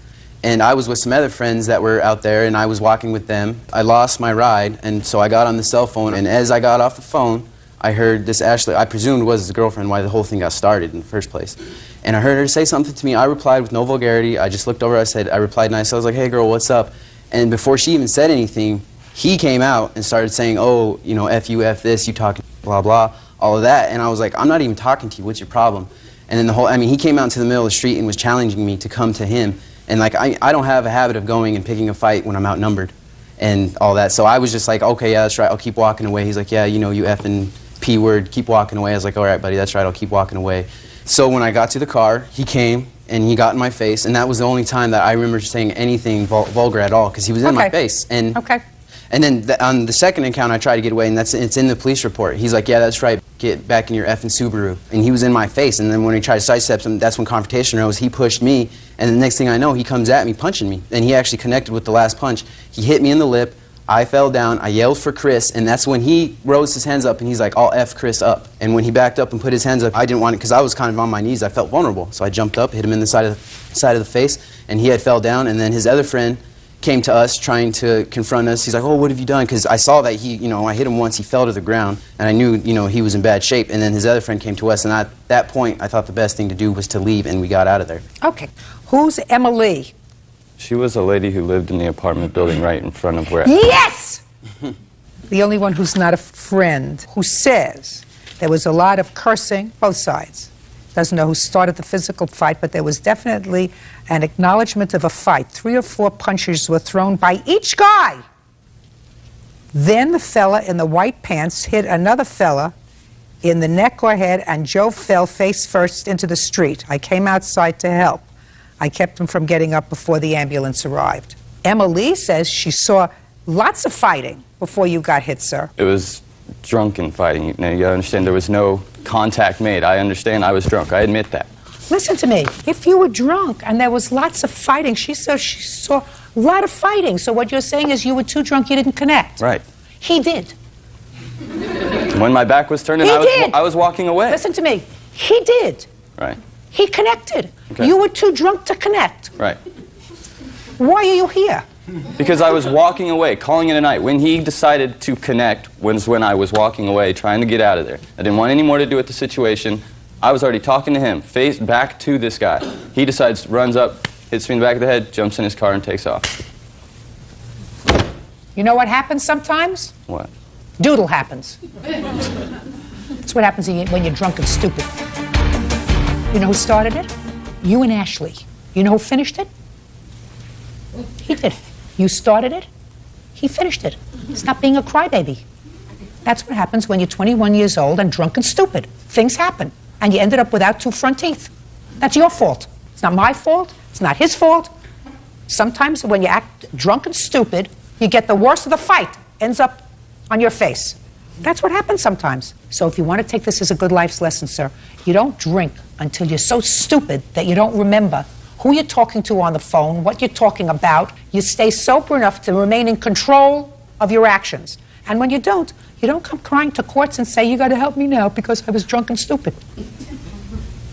And I was with some other friends that were out there, and I was walking with them. I lost my ride, and so I got on the cell phone, and as I got off the phone, I heard this Ashley, I presumed was his girlfriend, why the whole thing got started in the first place. And I heard her say something to me. I replied with no vulgarity. I just looked over, I replied nice. I was like, hey girl, what's up? And before she even said anything, he came out and started saying, oh, you know, F you, F this, you talking, blah, blah, all of that. And I was like, I'm not even talking to you, what's your problem? And then he came out into the middle of the street and was challenging me to come to him. And like, I don't have a habit of going and picking a fight when I'm outnumbered and all that. So I was just like, okay, yeah, that's right, I'll keep walking away. He's like, yeah, you know, you effing P word, keep walking away. I was like, all right, buddy, that's right, I'll keep walking away. So when I got to the car, he came and he got in my face, and that was the only time that I remember saying anything vulgar at all, because he was in my face. And And then on the second encounter, I tried to get away, and it's in the police report. He's like, yeah, that's right, get back in your effing Subaru. And he was in my face, and then when he tried to sidestep him, that's when confrontation arose. He pushed me, and the next thing I know, he comes at me, punching me. And he actually connected with the last punch. He hit me in the lip. I fell down. I yelled for Chris, and that's when he rose his hands up, and he's like, I'll F Chris up. And when he backed up and put his hands up, I didn't want it, because I was kind of on my knees. I felt vulnerable. So I jumped up, hit him in the side of the face, and he had fell down, and then his other friend came to us trying to confront us. He's like, oh, what have you done? Because I saw that I hit him once, he fell to the ground, and I knew, he was in bad shape. And then his other friend came to us, and at that point, I thought the best thing to do was to leave, and we got out of there. Okay. Who's Emma Lee? She was a lady who lived in the apartment building right in front of where... Yes! The only one who's not a friend, who says there was a lot of cursing, both sides. Doesn't know who started the physical fight, but there was definitely an acknowledgement of a fight. 3 or 4 punches were thrown by each guy. Then the fella in the white pants hit another fella in the neck or head, and Joe fell face first into the street. I came outside to help. I kept him from getting up before the ambulance arrived. Emma Lee says she saw lots of fighting before you got hit, sir. It was drunken fighting. You gotta understand, there was no contact made. I understand I was drunk. I admit that. Listen to me. If you were drunk and there was lots of fighting, she says she saw a lot of fighting. So what you're saying is you were too drunk, you didn't connect. Right. He did. When my back was turned, I was walking away. Listen to me. He did. Right. He connected. Okay. You were too drunk to connect. Right. Why are you here? Because I was walking away, calling it a night. When he decided to connect was when I was walking away, trying to get out of there. I didn't want any more to do with the situation. I was already talking to him, face back to this guy. He decides, runs up, hits me in the back of the head, jumps in his car, and takes off. You know what happens sometimes? What? Doodle happens. That's what happens when you're drunk and stupid. You know who started it? You and Ashley. You know who finished it? He did. You started it. He finished it. Stop being a crybaby. That's what happens when you're 21 years old and drunk and stupid. Things happen. And you ended up without 2 front teeth. That's your fault. It's not my fault. It's not his fault. Sometimes when you act drunk and stupid, you get the worst of the fight. Ends up on your face. That's what happens sometimes. So if you want to take this as a good life's lesson, sir, you don't drink until you're so stupid that you don't remember who you're talking to on the phone, what you're talking about. You stay sober enough to remain in control of your actions. And when you don't come crying to courts and say, you got to help me now because I was drunk and stupid.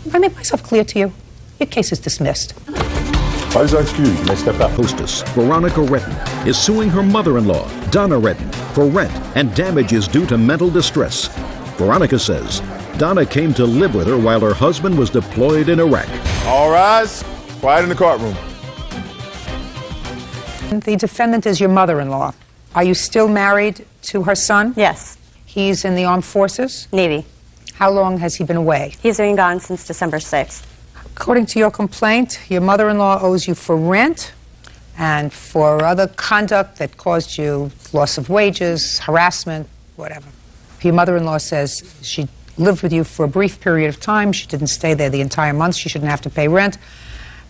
Have I made myself clear to you? Your case is dismissed. Pas excuse, you may step out. Hostess Veronica Redden is suing her mother-in-law, Donna Redden, for rent and damages due to mental distress. Veronica says Donna came to live with her while her husband was deployed in Iraq. All rise. Quiet in the courtroom. The defendant is your mother-in-law. Are you still married to her son? Yes. He's in the armed forces? Navy. How long has he been away? He's been gone since December 6th. According to your complaint, your mother-in-law owes you for rent and for other conduct that caused you loss of wages, harassment, whatever. Your mother-in-law says she lived with you for a brief period of time. She didn't stay there the entire month. She shouldn't have to pay rent.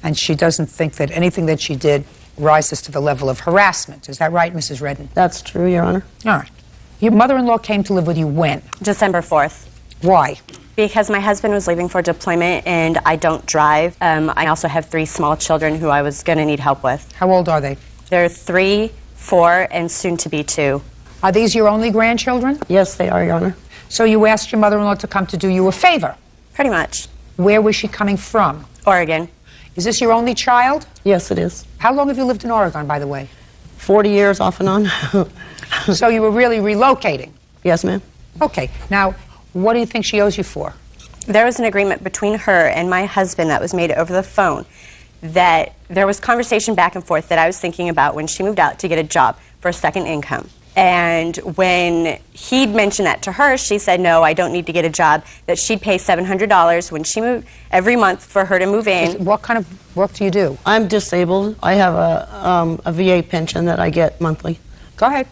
And she doesn't think that anything that she did rises to the level of harassment. Is that right, Mrs. Redden? That's true, Your Honor. All right. Your mother-in-law came to live with you when? December 4th. Why? Because my husband was leaving for deployment and I don't drive. I also have 3 small children who I was going to need help with. How old are they? They're 3, 4, and soon to be 2. Are these your only grandchildren? Yes, they are, Your Honor. So you asked your mother-in-law to come to do you a favor? Pretty much. Where was she coming from? Oregon. Is this your only child? Yes, it is. How long have you lived in Oregon, by the way? 40 years off and on. So you were really relocating? Yes, ma'am. Okay. Now, what do you think she owes you for? There was an agreement between her and my husband that was made over the phone that there was conversation back and forth that I was thinking about when she moved out to get a job for a second income. And when he'd mentioned that to her, she said, no, I don't need to get a job, that she'd pay $700 when she moved every month for her to move in. What kind of work do you do? I'm disabled. I have a VA pension that I get monthly. Go ahead.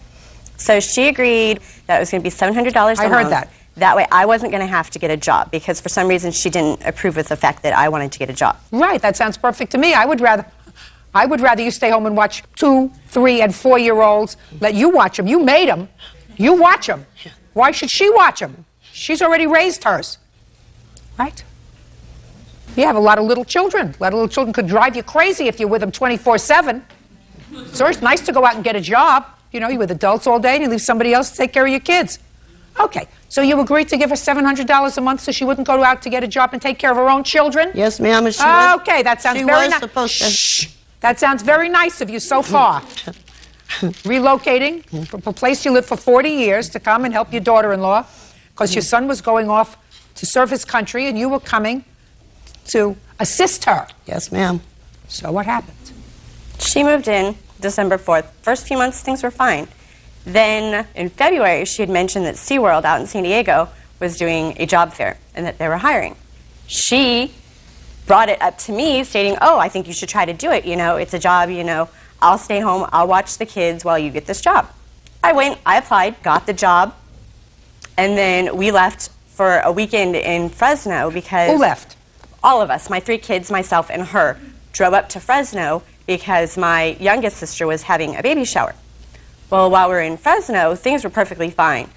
So she agreed that it was going to be $700 a month. I heard that. That way I wasn't going to have to get a job because for some reason she didn't approve of the fact that I wanted to get a job. Right, that sounds perfect to me. I would rather you stay home and watch 2-, 3-, and 4-year-olds. Let you watch them. You made them. You watch them. Why should she watch them? She's already raised hers. Right? You have a lot of little children. A lot of little children could drive you crazy if you're with them 24/7. So it's nice to go out and get a job. You know, you're with adults all day and you leave somebody else to take care of your kids. Okay, so you agreed to give her $700 a month so she wouldn't go out to get a job and take care of her own children? Yes, ma'am. Okay, that sounds very nice. Shh. That sounds very nice of you so far. Relocating from a place you lived for 40 years to come and help your daughter-in-law because your son was going off to serve his country and you were coming to assist her. Yes, ma'am. So what happened? She moved in December 4th. First few months, things were fine. Then in February, she had mentioned that SeaWorld out in San Diego was doing a job fair and that they were hiring. She brought it up to me stating, oh, I think you should try to do it. You know, it's a job, you know, I'll stay home, I'll watch the kids while you get this job. I went, I applied, got the job, and then we left for a weekend in Fresno because... Who left? All of us, my 3 kids, myself, and her, drove up to Fresno because my youngest sister was having a baby shower. Well, while we were in Fresno, things were perfectly fine.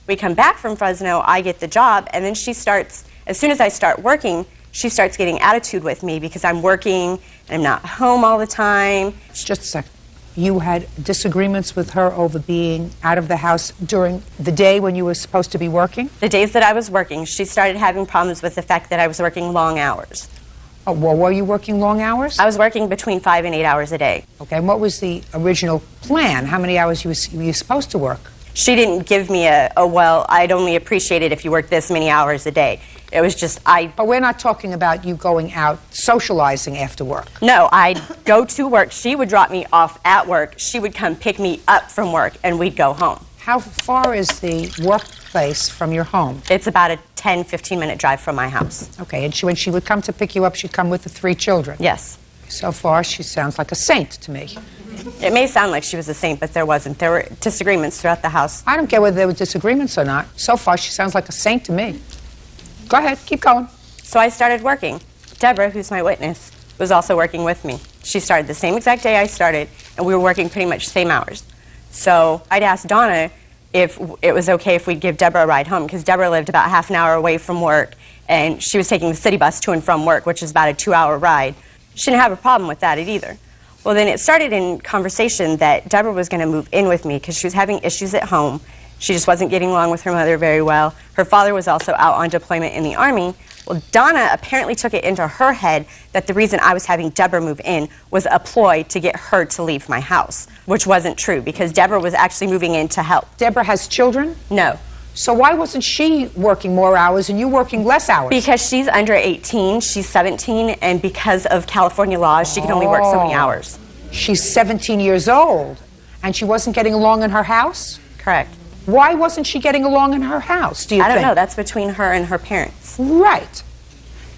We come back from Fresno, I get the job, and then she starts, as soon as I start working, she starts getting attitude with me because I'm working and I'm not home all the time. Just a second. You had disagreements with her over being out of the house during the day when you were supposed to be working? The days that I was working, she started having problems with the fact that I was working long hours. Oh, well, were you working long hours? I was working between 5 and 8 hours a day. Okay, and what was the original plan? How many hours were you supposed to work? She didn't give me well, I'd only appreciate it if you worked this many hours a day. It was just, But we're not talking about you going out socializing after work. No, I'd go to work. She would drop me off at work. She would come pick me up from work, and we'd go home. How far is the workplace from your home? It's about a 10, 15-minute drive from my house. Okay, and when she would come to pick you up, she'd come with the 3 children? Yes. So far, she sounds like a saint to me. It may sound like she was a saint, but there wasn't. There were disagreements throughout the house. I don't care whether there were disagreements or not. So far, she sounds like a saint to me. Go ahead, keep going. So I started working. Deborah, who's my witness, was also working with me. She started the same exact day I started, and we were working pretty much the same hours. So I'd asked Donna if it was okay if we'd give Deborah a ride home, because Deborah lived about half an hour away from work, and she was taking the city bus to and from work, which is about a 2-hour ride. She didn't have a problem with that either. Well, then it started in conversation that Deborah was going to move in with me because she was having issues at home. She just wasn't getting along with her mother very well. Her father was also out on deployment in the Army. Well, Donna apparently took it into her head that the reason I was having Deborah move in was a ploy to get her to leave my house, which wasn't true because Deborah was actually moving in to help. Deborah has children? No. So why wasn't she working more hours and you working less hours? Because she's under 18, she's 17, and because of California laws, she can only work so many hours. She's 17 years old, and she wasn't getting along in her house? Correct. Why wasn't she getting along in her house, do you think? I don't know. That's between her and her parents. Right.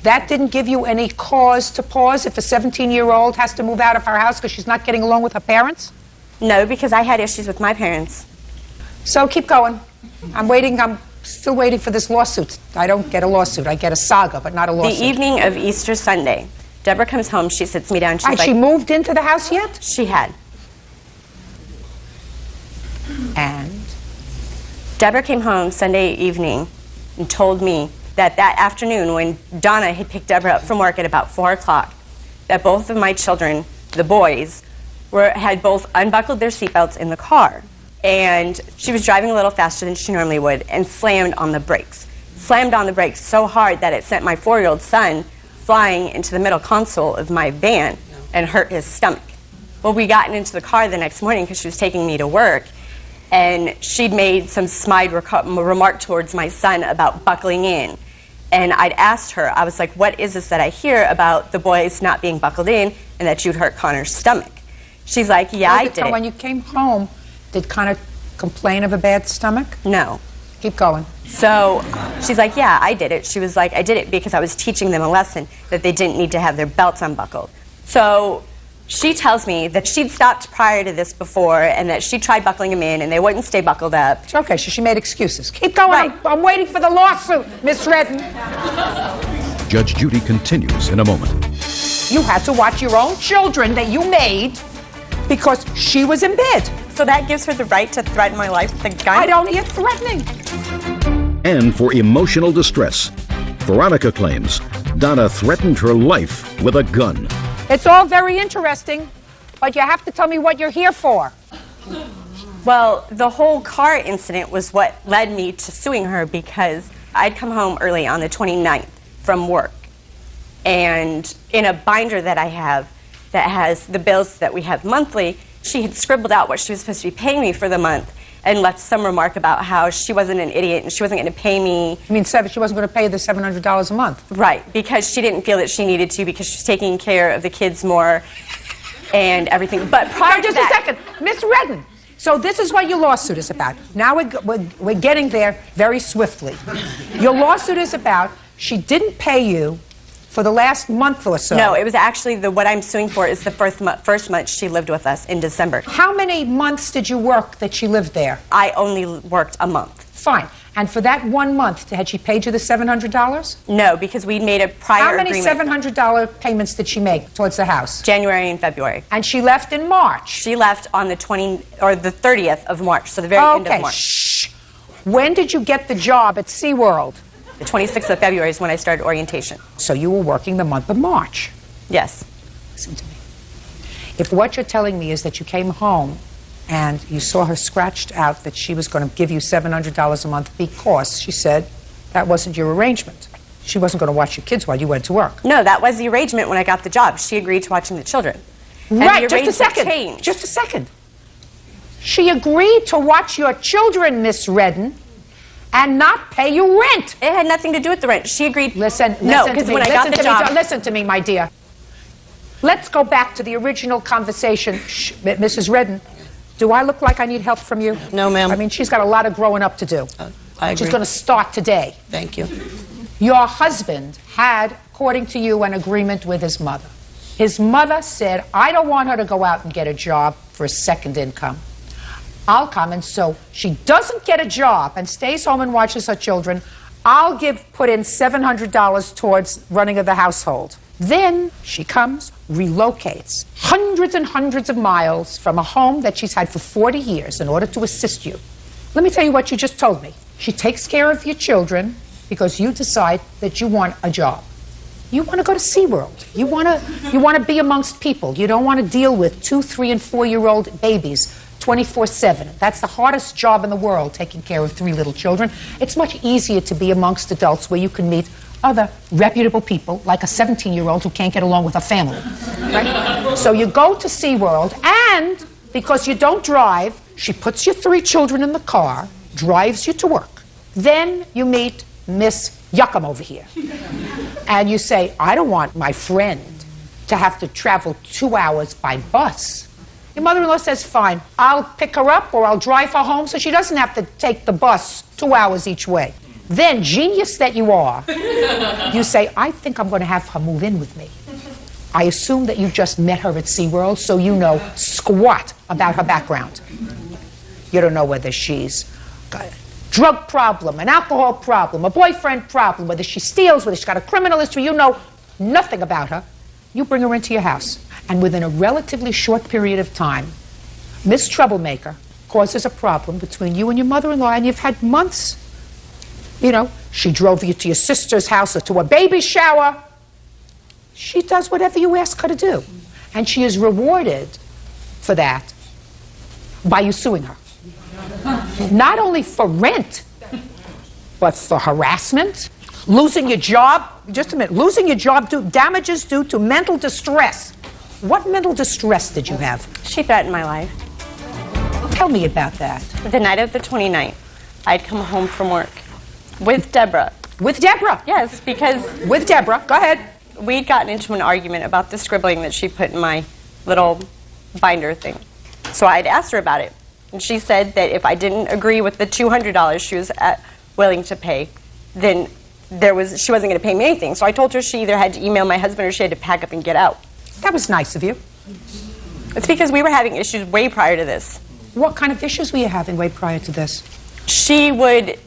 That didn't give you any cause to pause if a 17-year-old has to move out of her house because she's not getting along with her parents? No, because I had issues with my parents. So keep going. I'm still waiting for this lawsuit. I don't get a lawsuit. I get a saga, but not a lawsuit. The evening of Easter Sunday, Deborah comes home, she sits me down, she's like... Had she moved into the house yet? She had. And? Deborah came home Sunday evening and told me that that afternoon when Donna had picked Deborah up from work at about 4 o'clock, that both of my children, the boys, had both unbuckled their seatbelts in the car. And she was driving a little faster than she normally would and slammed on the brakes. Slammed on the brakes so hard that it sent my 4-year-old son flying into the middle console of my van and hurt his stomach. Well, we got into the car the next morning because she was taking me to work, and she'd made some snide remark towards my son about buckling in. And I'd asked her, I was like, what is this that I hear about the boys not being buckled in and that you'd hurt Connor's stomach? She's like, yeah, I did it. When you came home, did Connor complain of a bad stomach? No. Keep going. So she's like, yeah, I did it. She was like, I did it because I was teaching them a lesson that they didn't need to have their belts unbuckled. So she tells me that she'd stopped prior to this before and that she tried buckling them in and they wouldn't stay buckled up. Okay, so she made excuses. Keep going. Right. I'm waiting for the lawsuit, Miss Redden. Judge Judy continues in a moment. You had to watch your own children that you made because she was in bed. So that gives her the right to threaten my life with a gun? I don't need threatening. And for emotional distress, Veronica claims Donna threatened her life with a gun. It's all very interesting, but you have to tell me what you're here for. Well, the whole car incident was what led me to suing her because I'd come home early on the 29th from work, and in a binder that I have that has the bills that we have monthly, she had scribbled out what she was supposed to be paying me for the month and left some remark about how she wasn't an idiot and she wasn't going to pay me. You mean she wasn't going to pay the $700 a month? Right, because she didn't feel that she needed to because she was taking care of the kids more and everything. But prior to that... Just a second. Miss Redden, so this is what your lawsuit is about. Now we're getting there very swiftly. Your lawsuit is about she didn't pay you for the last month or so. No, it was actually what I'm suing for is the first month she lived with us in December. How many months did you work that she lived there? I only worked a month. Fine. And for that 1 month, had she paid you the $700? No, because we made a prior agreement. How many $700 payments did she make towards the house? January and February. And she left in March? She left on the 30th of March, so the very end of March. Shh. When did you get the job at SeaWorld? The 26th of February is when I started orientation. So you were working the month of March? Yes. Listen to me. If what you're telling me is that you came home and you saw her scratched out that she was going to give you $700 a month because she said that wasn't your arrangement. She wasn't going to watch your kids while you went to work. No, that was the arrangement when I got the job. She agreed to watching the children. Right, just a second. Just a second. She agreed to watch your children, Miss Redden, and not pay you rent. It had nothing to do with the rent. She agreed. Listen because when I got the job. Listen to me, my dear. Let's go back to the original conversation. Mrs. Redden, do I look like I need help from you? No, ma'am. I mean, she's got a lot of growing up to do. I agree. She's going to start today. Thank you. Your husband had, according to you, an agreement with his mother. His mother said, I don't want her to go out and get a job for a second income. I'll come, and so she doesn't get a job and stays home and watches her children. I'll put in $700 towards running of the household. Then she comes, relocates hundreds and hundreds of miles from a home that she's had for 40 years in order to assist you. Let me tell you what you just told me. She takes care of your children because you decide that you want a job. You want to go to SeaWorld. You want to be amongst people. You don't want to deal with 2, 3, and 4-year-old babies 24/7. That's the hardest job in the world, taking care of 3 little children. It's much easier to be amongst adults where you can meet other reputable people, like a 17-year-old who can't get along with a family. Right? So you go to SeaWorld, and because you don't drive, she puts your 3 children in the car, drives you to work. Then you meet Miss Yuckum over here. And you say, I don't want my friend to have to travel 2 hours by bus. Your mother-in-law says, fine, I'll pick her up or I'll drive her home so she doesn't have to take the bus 2 hours each way. Then, genius that you are, you say, I think I'm going to have her move in with me. I assume that you just met her at SeaWorld, so you know squat about her background. You don't know whether she's got a drug problem, an alcohol problem, a boyfriend problem, whether she steals, whether she's got a criminal history. You know nothing about her. You bring her into your house, and within a relatively short period of time, Miss Troublemaker causes a problem between you and your mother-in-law, and you've had months. You know, she drove you to your sister's house or to a baby shower. She does whatever you ask her to do. And she is rewarded for that by you suing her. Not only for rent, but for harassment, losing your job. Just a minute. Losing your job, damages due to mental distress. What mental distress did you have? She threatened my life. Tell me about that. The night of the 29th, I'd come home from work with Deborah. With Deborah? Yes, because... With Deborah. Go ahead. We'd gotten into an argument about the scribbling that she put in my little binder thing. So I'd asked her about it. And she said that if I didn't agree with the $200 she was willing to pay, then she wasn't going to pay me anything. So I told her she either had to email my husband or she had to pack up and get out. That was nice of you. It's because we were having issues way prior to this. What kind of issues were you having way prior to this? She would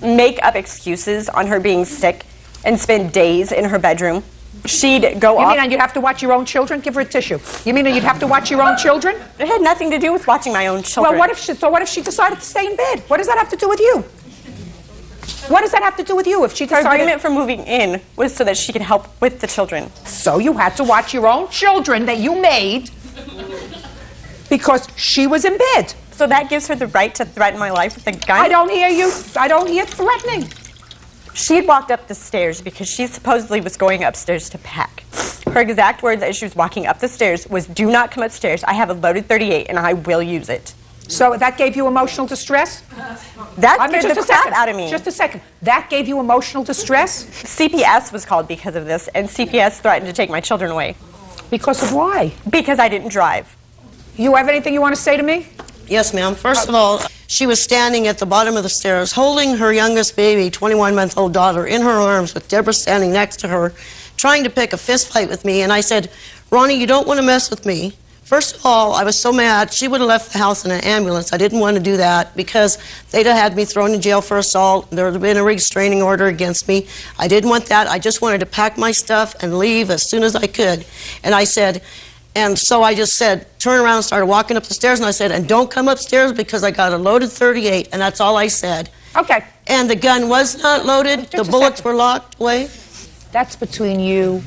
make up excuses on her being sick and spend days in her bedroom. She'd go off. You mean you'd have to watch your own children? Give her a tissue. You mean you'd have to watch your own children? It had nothing to do with watching my own children. Well, what if she decided to stay in bed? What does that have to do with you? What does that have to do with you if she decided... Her agreement for moving in was so that she could help with the children. So you had to watch your own children that you made because she was in bed. So that gives her the right to threaten my life with a gun? I don't hear you. I don't hear threatening. She had walked up the stairs because she supposedly was going upstairs to pack. Her exact words as she was walking up the stairs was, do not come upstairs. I have a loaded .38 and I will use it. So that gave you emotional distress? That scared the crap out of me. Just a second. That gave you emotional distress? CPS was called because of this, and CPS threatened to take my children away. Because of why? Because I didn't drive. You have anything you want to say to me? Yes, ma'am. First of all, she was standing at the bottom of the stairs holding her youngest baby, 21-month-old daughter, in her arms with Deborah standing next to her, trying to pick a fist fight with me. And I said, Ronnie, you don't want to mess with me. First of all, I was so mad, she would have left the house in an ambulance. I didn't want to do that because they'd have had me thrown in jail for assault. There would have been a restraining order against me. I didn't want that. I just wanted to pack my stuff and leave as soon as I could. And I said, and so I just said, turn around and started walking up the stairs, and I said, and don't come upstairs because I got a loaded .38, and that's all I said. Okay. And the gun was not loaded. The bullets were locked away. That's between you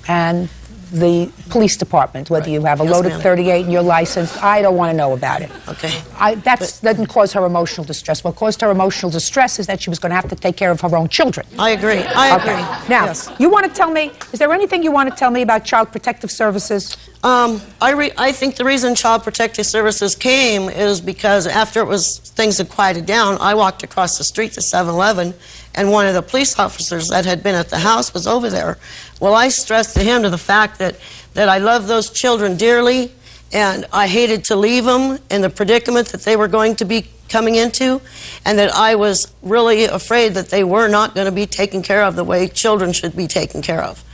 and the police department, whether you have a Yes, loaded ma'am. .38 in your license. I don't want to know about it. Okay. That doesn't cause her emotional distress. What caused her emotional distress is that she was going to have to take care of her own children. I agree. I agree. Now, Yes. you want to tell me, is there anything you want to tell me about Child Protective Services? I think the reason Child Protective Services came is because after things had quieted down, I walked across the street to 7-Eleven, and one of the police officers that had been at the house was over there. Well, I stressed to him to the fact that I love those children dearly, and I hated to leave them in the predicament that they were going to be coming into, and that I was really afraid that they were not going to be taken care of the way children should be taken care of.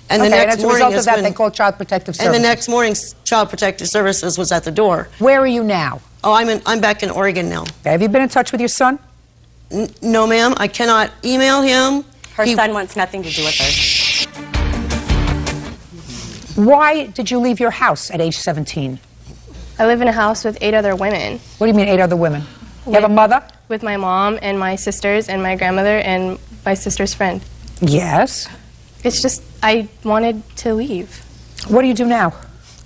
And the next as a morning result of is that, when- they called Child Protective Services. And the next morning, Child Protective Services was at the door. Where are you now? Oh, I'm back in Oregon now. Have you been in touch with your son? No, ma'am. I cannot email him. Her son wants nothing to do with her. Why did you leave your house at age 17? I live in a house with 8 other women. What do you mean 8 other women? You have a mother? With my mom and my sisters and my grandmother and my sister's friend. Yes. It's just, I wanted to leave. What do you do now?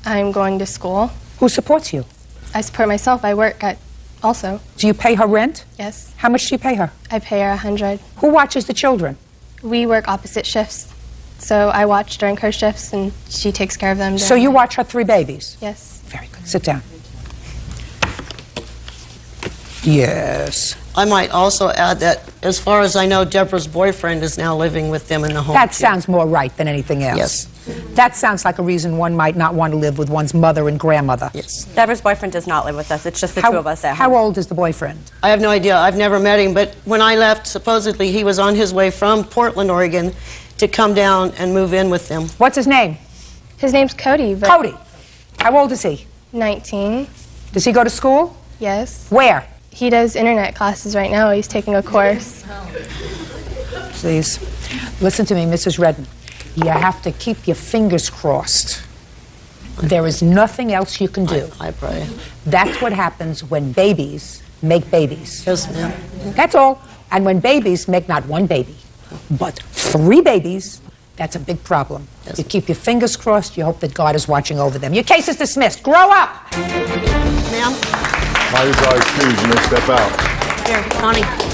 I'm going to school. Who supports you? I support myself. I work at also. Do you pay her rent? Yes. How much do you pay her? I pay her $100. Who watches the children? We work opposite shifts. So I watch during her shifts and she takes care of them. So you watch her 3 babies? Yes. Very good. Sit down. Yes. I might also add that, as far as I know, Deborah's boyfriend is now living with them in the home. That too. sounds more right than anything else. Yes. That sounds like a reason one might not want to live with one's mother and grandmother. Yes. Deborah's boyfriend does not live with us. It's just the 2 of us at home. How old is the boyfriend? I have no idea. I've never met him, but when I left, supposedly he was on his way from Portland, Oregon, to come down and move in with them. What's his name? His name's Cody. But Cody. How old is he? 19. Does he go to school? Yes. Where? He does internet classes right now. He's taking a course. Please. Listen to me, Mrs. Redden. You have to keep your fingers crossed. There is nothing else you can do. I pray. That's what happens when babies make babies. Yes, ma'am. That's all. And when babies make not 1 baby, but 3 babies, that's a big problem. Yes. You keep your fingers crossed. You hope that God is watching over them. Your case is dismissed. Grow up! Ma'am? Molly's are excused. You may step out. Here, Connie.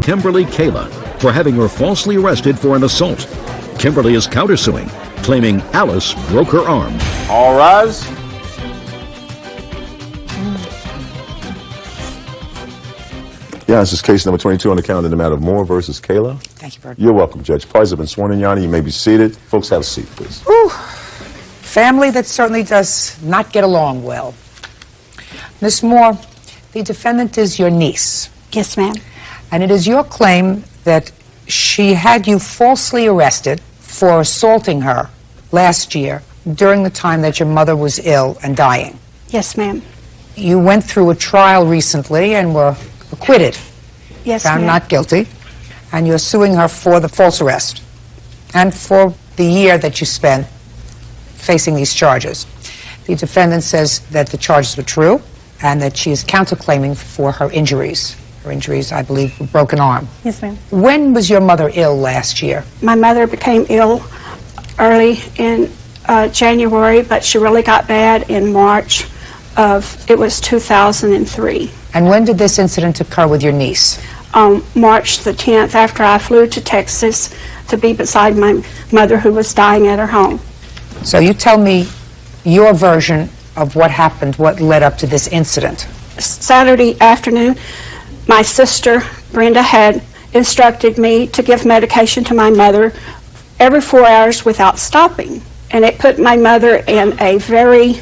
Kimberly Kayla for having her falsely arrested for an assault. Kimberly is countersuing, claiming Alice broke her arm. All rise. Yeah, this is case number 22 on the calendar in the matter of Moore versus Kayla. Thank you, Bert. You're welcome, Judge. Parties have been sworn in, Your Honor. You may be seated. Folks, have a seat, please. Whew. Family that certainly does not get along well. Miss Moore, the defendant is your niece. Yes, ma'am. And it is your claim that she had you falsely arrested for assaulting her last year during the time that your mother was ill and dying. Yes, ma'am. You went through a trial recently and were acquitted. Yes, found ma'am. not guilty. And you're suing her for the false arrest and for the year that you spent facing these charges. The defendant says that the charges were true and that she is counterclaiming for her injuries. Her injuries, I believe, were broken arm. Yes, ma'am. When was your mother ill last year? My mother became ill early in January, but she really got bad in March of, it was 2003. And when did this incident occur with your niece? March the 10th, after I flew to Texas to be beside my mother who was dying at her home. So you tell me your version of what happened, what led up to this incident. Saturday afternoon, my sister, Brenda, had instructed me to give medication to my mother every 4 hours without stopping. And it put my mother in a very...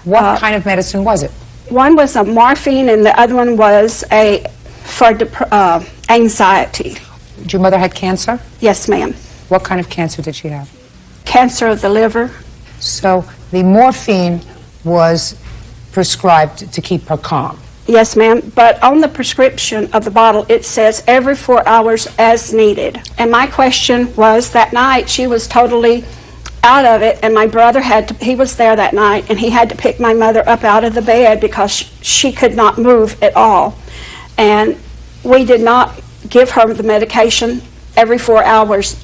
What kind of medicine was it? One was a morphine and the other one was for anxiety. Did your mother have cancer? Yes, ma'am. What kind of cancer did she have? Cancer of the liver. So the morphine was prescribed to keep her calm. Yes, ma'am, but on the prescription of the bottle, it says every 4 hours as needed. And my question was, that night she was totally out of it, and my brother he was there that night, and he had to pick my mother up out of the bed because she could not move at all. And we did not give her the medication every 4 hours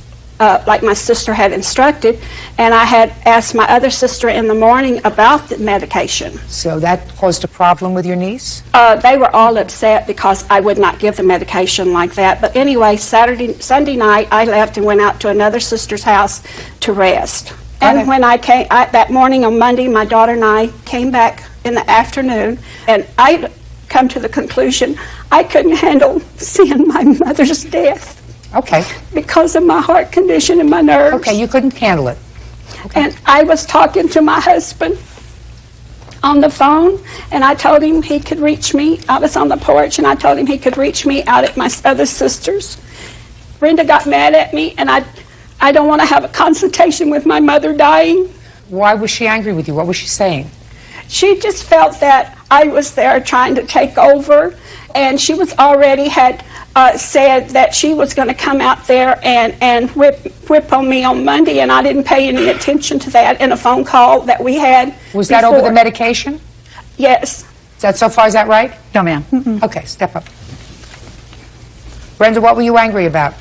like my sister had instructed, and I had asked my other sister in the morning about the medication. So that caused a problem with your niece? They were all upset because I would not give the medication like that. But anyway, Sunday night, I left and went out to another sister's house to rest. And when I came, that morning on Monday, my daughter and I came back in the afternoon, and I come to the conclusion I couldn't handle seeing my mother's death. Okay. Because of my heart condition and my nerves. Okay, you couldn't handle it. Okay. And I was talking to my husband on the phone, and I told him he could reach me. I was on the porch, and I told him he could reach me out at my other sister's. Brenda got mad at me, and I don't want to have a consultation with my mother dying. Why was she angry with you? What was she saying? She just felt that I was there trying to take over, and she was already had said that she was going to come out there and whip on me on Monday, and I didn't pay any attention to that in a phone call that we had. Was that over the medication? Yes. Is that so far, is that right? No, ma'am. Okay, step up. Brenda, what were you angry about?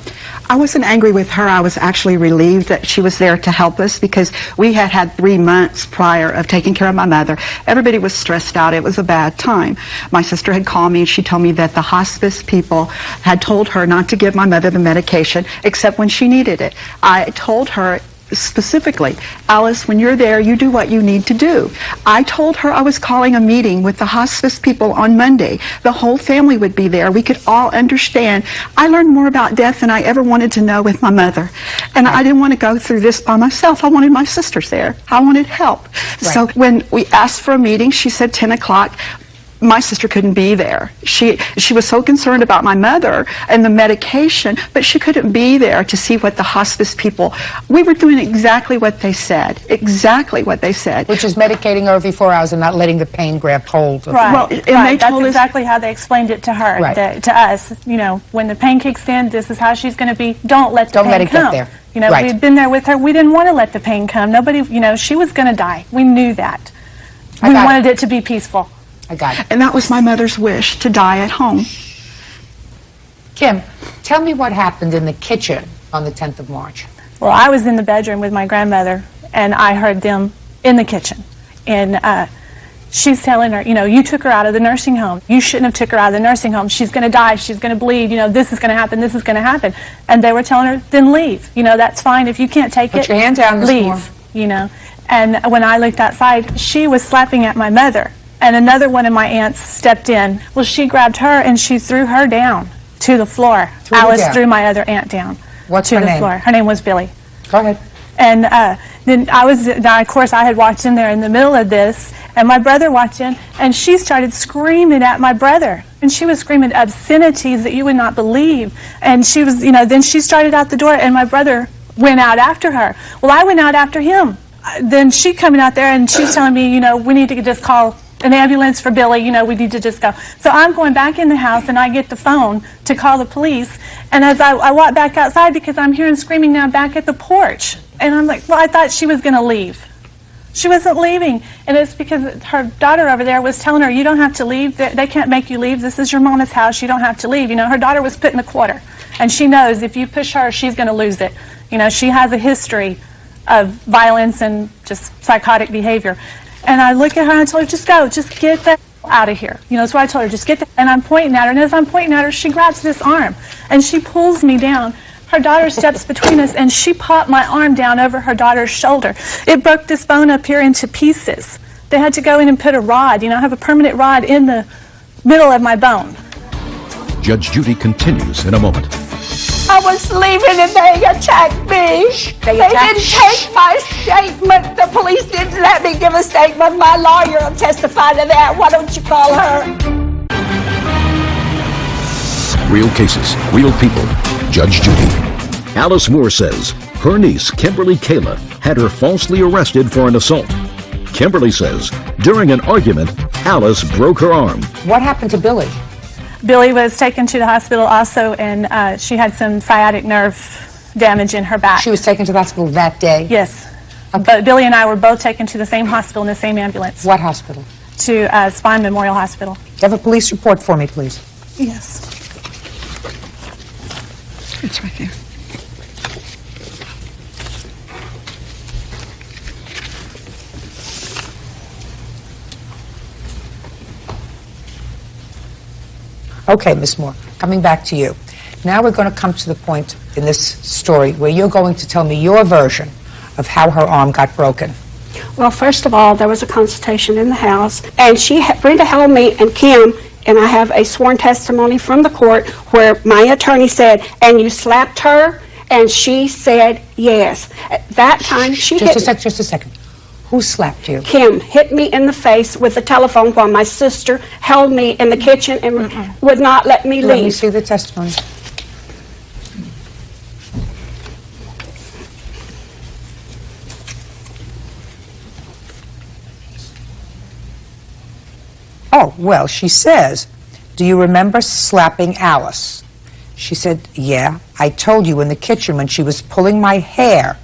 I wasn't angry with her. I was actually relieved that she was there to help us because we had had 3 months prior of taking care of my mother. Everybody was stressed out. It was a bad time. My sister had called me and she told me that the hospice people had told her not to give my mother the medication except when she needed it. I told her specifically, Alice, when you're there, you do what you need to do. I told her I was calling a meeting with the hospice people on Monday. The whole family would be there. We could all understand. I learned more about death than I ever wanted to know with my mother. And I didn't want to go through this by myself. I wanted my sisters there. I wanted help. Right. So when we asked for a meeting, she said 10 o'clock. My sister couldn't be there. She was so concerned about my mother and the medication, but she couldn't be there to see what the hospice people, we were doing exactly what they said, exactly what they said. Which is medicating her every 4 hours and not letting the pain grab hold of Right, her. Well, and right. they told That's us, exactly how they explained it to her, Right. to us. You know, when the pain kicks in, this is how she's going to be. Don't let the Don't pain let it get come. there. You know, Right. we'd been there with her. We didn't want to let the pain come. Nobody, you know, she was going to die. We knew that. We wanted it to be peaceful. I got it. and that was my mother's wish, to die at home. Kim, tell me what happened in the kitchen on the 10th of March. Well, I was in the bedroom with my grandmother, and I heard them in the kitchen. And she's telling her, you know, you took her out of the nursing home. You shouldn't have took her out of the nursing home. She's going to die. She's going to bleed. You know, this is going to happen. This is going to happen. And they were telling her, then leave. You know, that's fine. If you can't take it, Put your hand down, Miss leave. Moore. You know. And when I looked outside, she was slapping at my mother. And another one of my aunts stepped in. Well, she grabbed her and she threw her down to the floor. Alice threw my other aunt down. What's to her the name? floor. Her name was Billy. Go ahead. And then of course, I had walked in there in the middle of this, and my brother walked in, and she started screaming at my brother. And she was screaming obscenities that you would not believe. And she was, you know, then she started out the door, and my brother went out after her. Well, I went out after him. Then she coming out there, and she's telling me, you know, we need to just call an ambulance for Billy, you know, we need to just go. So I'm going back in the house, and I get the phone to call the police. And as I walk back outside, because I'm hearing screaming now back at the porch. And I'm like, well, I thought she was going to leave. She wasn't leaving. And it's because her daughter over there was telling her, you don't have to leave. They can't make you leave. This is your mama's house. You don't have to leave. You know, her daughter was put in a quarter. And she knows if you push her, she's going to lose it. You know, she has a history of violence and just psychotic behavior. And I look at her and I told her, just go, just get the out of here. You know, so I told her, just get the, and I'm pointing at her, and as I'm pointing at her, she grabs this arm, and she pulls me down. Her daughter steps between us, and she popped my arm down over her daughter's shoulder. It broke this bone up here into pieces. They had to go in and put a rod, you know, I have a permanent rod in the middle of my bone. Judge Judy continues in a moment. I was leaving and they attacked me. They didn't take my statement. The police didn't let me give a statement. My lawyer will testify to that. Why don't you call her? Real cases, real people. Judge Judy. Alice Moore says her niece, Kimberly Kayla, had her falsely arrested for an assault. Kimberly says during an argument, Alice broke her arm. What happened to Billy? Billy was taken to the hospital also, and she had some sciatic nerve damage in her back. She was taken to the hospital that day? Yes. But Billy and I were both taken to the same hospital in the same ambulance. What hospital? To Spine Memorial Hospital. Do you have a police report for me, please? Yes. It's right there. Okay, Ms. Moore, coming back to you. Now we're going to come to the point in this story where you're going to tell me your version of how her arm got broken. Well, first of all, there was a consultation in the house, and Brenda held me and Kim, and I have a sworn testimony from the court where my attorney said, and you slapped her, and she said yes. At that time, she hit me. Just a second. Who slapped you? Kim hit me in the face with the telephone while my sister held me in the kitchen and would not let me leave. Let me see the testimony. Oh, well, she says, do you remember slapping Alice? She said, yeah, I told you in the kitchen when she was pulling my hair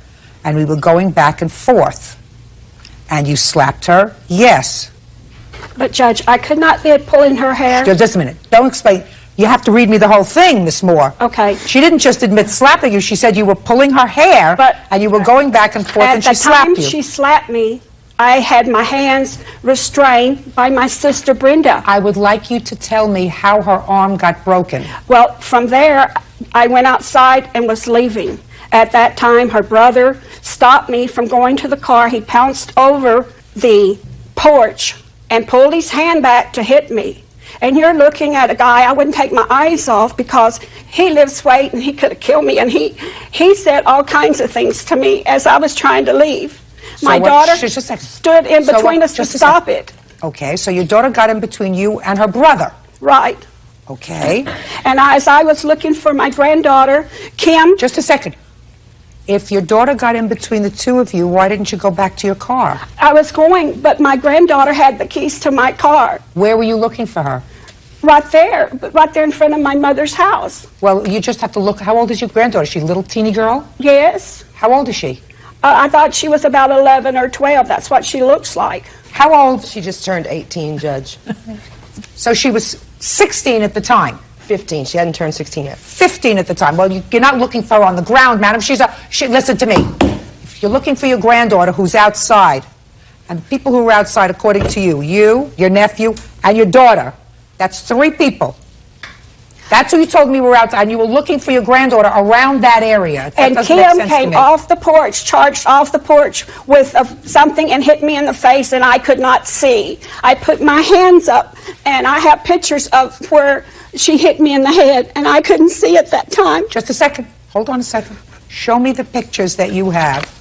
and we were going back and forth. And you slapped her? Yes. But, Judge, I could not be pulling her hair. Just a minute. Don't explain. You have to read me the whole thing, Miss Moore. Okay. She didn't just admit slapping you. She said you were pulling her hair and you were going back and forth and she slapped you. At the time she slapped me, I had my hands restrained by my sister Brenda. I would like you to tell me how her arm got broken. Well, from there, I went outside and was leaving. At that time, her brother stopped me from going to the car. He pounced over the porch and pulled his hand back to hit me. And you're looking at a guy, I wouldn't take my eyes off because he lives weight and he could have killed me. And he said all kinds of things to me as I was trying to leave. My daughter stood in between us to stop it. Okay, so your daughter got in between you and her brother. Right. Okay. And as I was looking for my granddaughter, Kim. Just a second. If your daughter got in between the two of you, why didn't you go back to your car? I was going, but my granddaughter had the keys to my car. Where were you looking for her? Right there in front of my mother's house. Well, you just have to look. How old is your granddaughter? Is she a little teeny girl? Yes. How old is she? I thought she was about 11 or 12. That's what she looks like. How old? She just turned 18, Judge. So she was 16 at the time. 15. She hadn't turned 16 yet. 15 at the time. Well, you're not looking for her on the ground, madam. Listen to me. If you're looking for your granddaughter who's outside, and the people who are outside, according to you, your nephew, and your daughter, that's 3 people. That's who you told me were outside, and you were looking for your granddaughter around that area. That and Kim came off the porch, charged off the porch with something and hit me in the face, and I could not see. I put my hands up, and I have pictures of where she hit me in the head, and I couldn't see at that time. Just a second. Hold on a second. Show me the pictures that you have.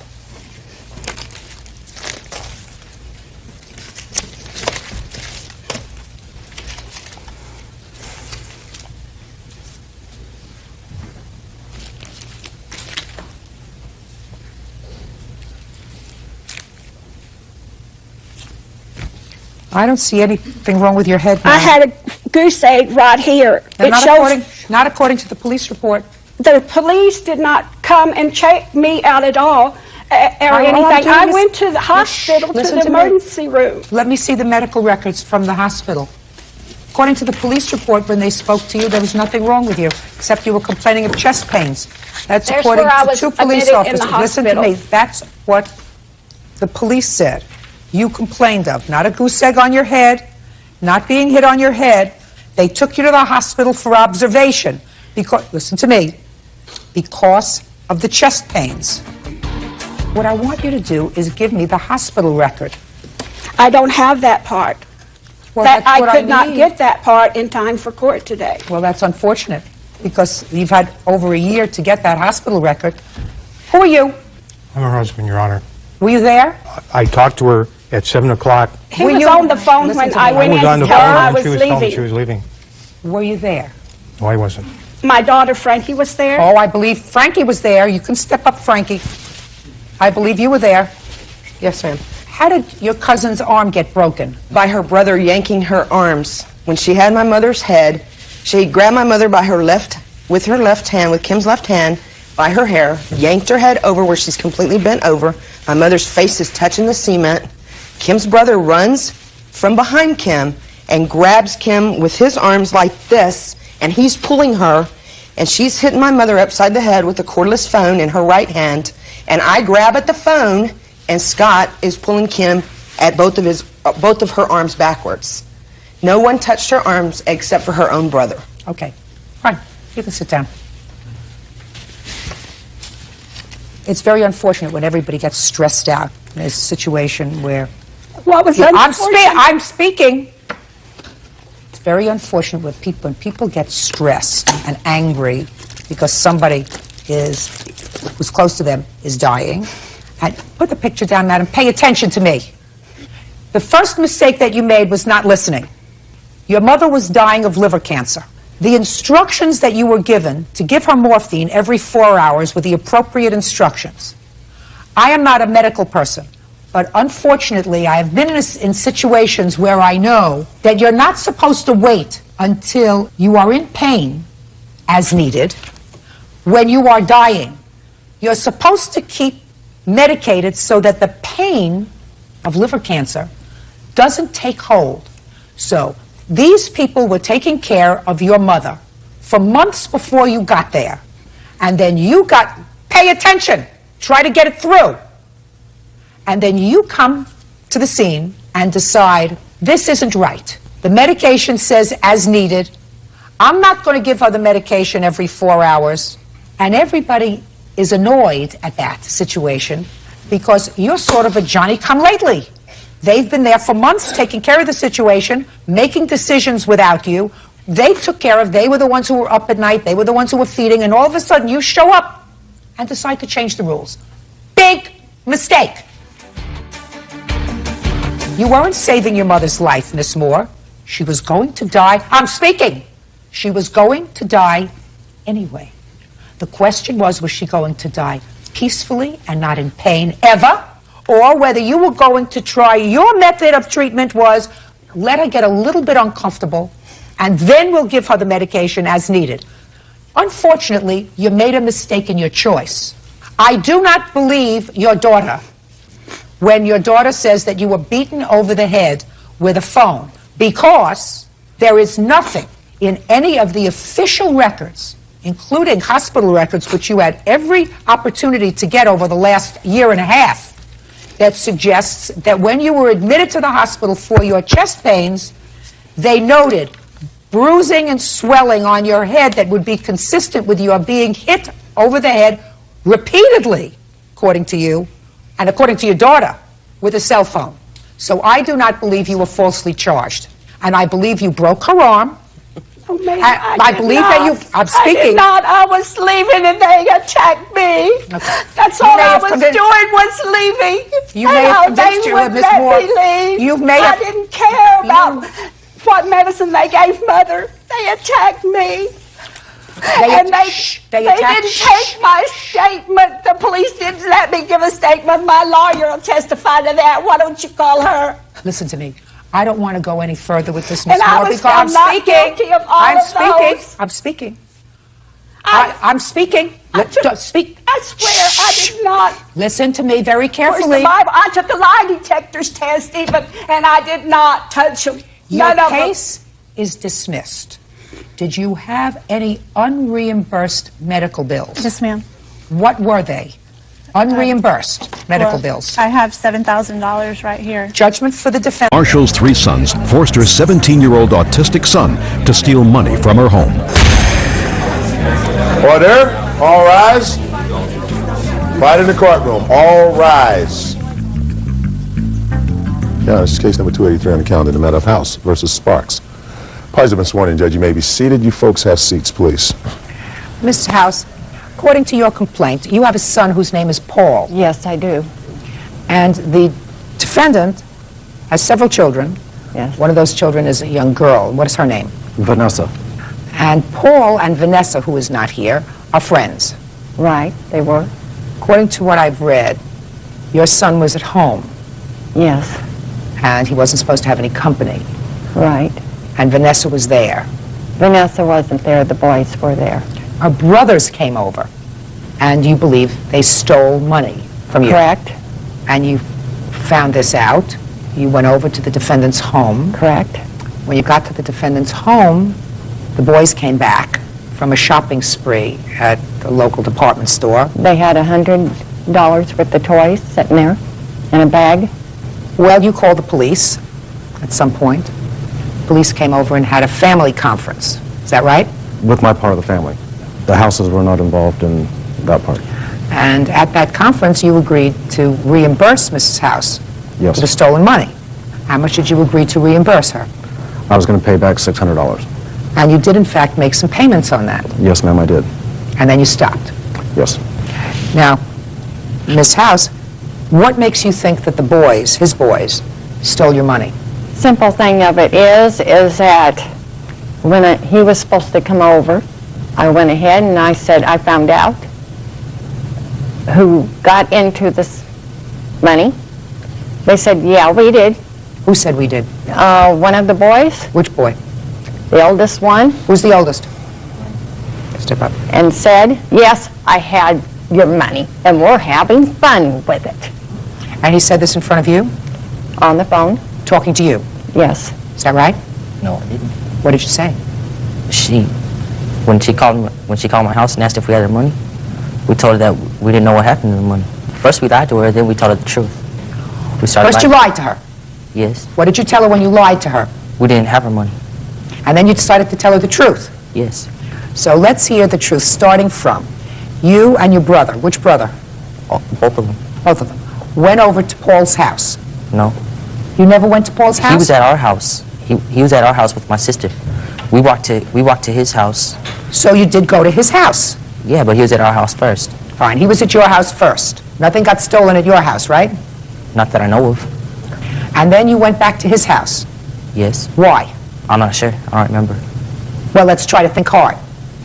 I don't see anything wrong with your head now. I had a goose egg right here. Not according to the police report. The police did not come and check me out at all or anything. I went to the hospital, to the emergency room. Let me see the medical records from the hospital. According to the police report, when they spoke to you, there was nothing wrong with you, except you were complaining of chest pains. That's according to 2 police officers. Listen to me. That's what the police said. You complained of. Not a goose egg on your head, not being hit on your head. They took you to the hospital for observation because, listen to me, because of the chest pains. What I want you to do is give me the hospital record. I don't have that part. Well, I could not get that part in time for court today. Well, that's unfortunate because you've had over a year to get that hospital record. Who are you? I'm her husband, Your Honor. Were you there? I talked to her at 7 o'clock. He was on the phone when I went in to tell her I was leaving. She was leaving. Were you there? No, I wasn't. My daughter Frankie was there. Oh, I believe Frankie was there. You can step up, Frankie. I believe you were there. Yes, ma'am. How did your cousin's arm get broken? By her brother yanking her arms. When she had my mother's head, she grabbed my mother by her left, with her left hand, with Kim's left hand, by her hair, yanked her head over where she's completely bent over. My mother's face is touching the cement. Kim's brother runs from behind Kim and grabs Kim with his arms like this, and he's pulling her, and she's hitting my mother upside the head with a cordless phone in her right hand, and I grab at the phone, and Scott is pulling Kim at both of her arms backwards. No one touched her arms except for her own brother. Okay, fine. You can sit down. It's very unfortunate when everybody gets stressed out in a situation where... What was unfortunate? I'm speaking. It's very unfortunate when people get stressed and angry because somebody who's close to them is dying. And put the picture down, madam. Pay attention to me. The first mistake that you made was not listening. Your mother was dying of liver cancer. The instructions that you were given to give her morphine every 4 hours were the appropriate instructions. I am not a medical person, but unfortunately I have been in situations where I know that you're not supposed to wait until you are in pain, as needed, when you are dying. You're supposed to keep medicated so that the pain of liver cancer doesn't take hold. So these people were taking care of your mother for months before you got there. And then pay attention, try to get it through. And then you come to the scene and decide, this isn't right. The medication says as needed. I'm not going to give her the medication every 4 hours. And everybody is annoyed at that situation because you're sort of a Johnny-come-lately. They've been there for months taking care of the situation, making decisions without you. They were the ones who were up at night, they were the ones who were feeding, and all of a sudden you show up and decide to change the rules. Big mistake. You weren't saving your mother's life, Miss Moore. She was going to die. I'm speaking. She was going to die anyway. The question was she going to die peacefully and not in pain ever? Or whether you were going to try, your method of treatment was let her get a little bit uncomfortable and then we'll give her the medication as needed. Unfortunately, you made a mistake in your choice. I do not believe your daughter when your daughter says that you were beaten over the head with a phone, because there is nothing in any of the official records, including hospital records, which you had every opportunity to get over the last year and a half, that suggests that when you were admitted to the hospital for your chest pains, they noted bruising and swelling on your head that would be consistent with your being hit over the head repeatedly, according to you, and according to your daughter, with a cell phone. So I do not believe you were falsely charged. And I believe you broke her arm. Oh, ma'am, I believe that you... I'm speaking. I did not. I was leaving and they attacked me. Okay. That's all I was doing was leaving. You may have convinced you, Miss Moore. I didn't care about what medicine they gave Mother. They attacked me. They didn't take my statement. The police didn't let me give a statement. My lawyer will testify to that. Why don't you call her? Listen to me. I don't want to go any further with this, Miss Moore, because I'm speaking. Guilty of all those. I'm speaking. I'm speaking. Speak. I swear I did not. Listen to me very carefully. The Bible, I took a lie detector's test even, and I did not touch them. Your case is dismissed. Did you have any unreimbursed medical bills? Yes, ma'am. What were they? Unreimbursed medical bills. I have $7,000 right here. Judgment for the defense. Marshall's three sons forced her 17-year-old autistic son to steal money from her home. Order. All rise. Quiet in the courtroom. All rise. Yeah, this is case number 283 on the calendar, the matter of House versus Sparks. Parties have been sworn in, Judge. You may be seated. You folks have seats, please. Mr. House, according to your complaint, you have a son whose name is Paul. Yes, I do. And the defendant has several children. Yes. One of those children is a young girl. What is her name? Vanessa. And Paul and Vanessa, who is not here, are friends. Right, they were. According to what I've read, your son was at home Yes. And he wasn't supposed to have any company. Right. And Vanessa was there. Vanessa wasn't there, the boys were there. Her brothers came over, and you believe they stole money from you. Correct. And you found this out. You went over to the defendant's home. Correct. When you got to the defendant's home, the boys came back from a shopping spree at the local department store. They had $100 worth of toys sitting there in a bag. Well, you called the police at some point. Police came over and had a family conference. Is that right? With my part of the family. The houses were not involved in that part. And at that conference, you agreed to reimburse Mrs. House Yes. for the stolen money. How much did you agree to reimburse her? I was going to pay back $600. And you did, in fact, make some payments on that. Yes, ma'am, I did. And then you stopped. Yes. Now, Ms. House, what makes you think that the boys, his boys, stole your money? Simple thing of it is that when he was supposed to come over, I went ahead and I said, I found out who got into this money. They said, yeah, we did. Who said we did? One of the boys. Which boy? The oldest one. Who's the oldest? Step up. And said, yes, I had your money, and we're having fun with it. And he said this in front of you? On the phone. Talking to you? Yes. Is that right? No, I didn't. What did you say? When she called my house and asked if we had her money, we told her that we didn't know what happened to the money. First we lied to her, then we told her the truth. First you lied to her? Yes. What did you tell her when you lied to her? We didn't have her money. And then you decided to tell her the truth? Yes. So let's hear the truth, starting from you and your brother. Which brother? Both of them. Both of them. Went over to Paul's house. No. You never went to Paul's house? He was at our house. He was at our house with my sister. We walked to his house. So you did go to his house? Yeah, but he was at our house first. Fine. He was at your house first. Nothing got stolen at your house, right? Not that I know of. And then you went back to his house? Yes. Why? I'm not sure. I don't remember. Well, let's try to think hard.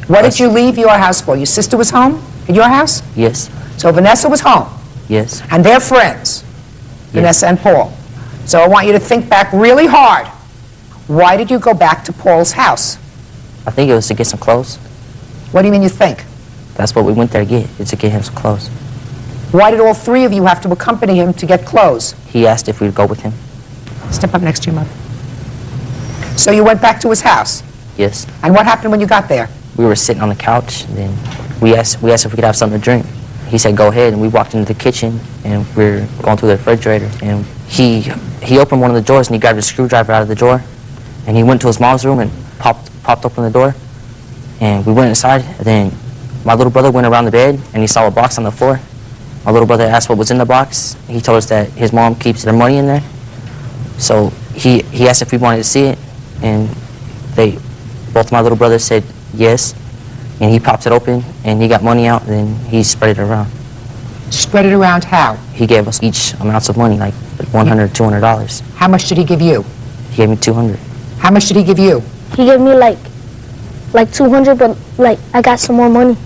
What did you leave your house for? Your sister was home at your house? Yes. So Vanessa was home? Yes. And they're friends? Vanessa and Paul. So I want you to think back really hard. Why did you go back to Paul's house? I think it was to get some clothes. What do you mean you think? That's what we went there to get, is to get him some clothes. Why did all three of you have to accompany him to get clothes? He asked if we'd go with him. Step up next to your mother. So you went back to his house? Yes. And what happened when you got there? We were sitting on the couch, and then we asked if we could have something to drink. He said, go ahead, and we walked into the kitchen, and we were going through the refrigerator, and he opened one of the doors, and he grabbed a screwdriver out of the drawer, and he went to his mom's room and popped open the door, and we went inside, and then my little brother went around the bed, and he saw a box on the floor. My little brother asked what was in the box. He told us that his mom keeps their money in there. So he asked if we wanted to see it, and both my little brothers said yes, and he popped it open, and he got money out, and then he spread it around. Spread it around how? He gave us each amounts of money, like $100, $200. How much did he give you? He gave me $200. How much did he give you? He gave me like 200, but like I got some more money,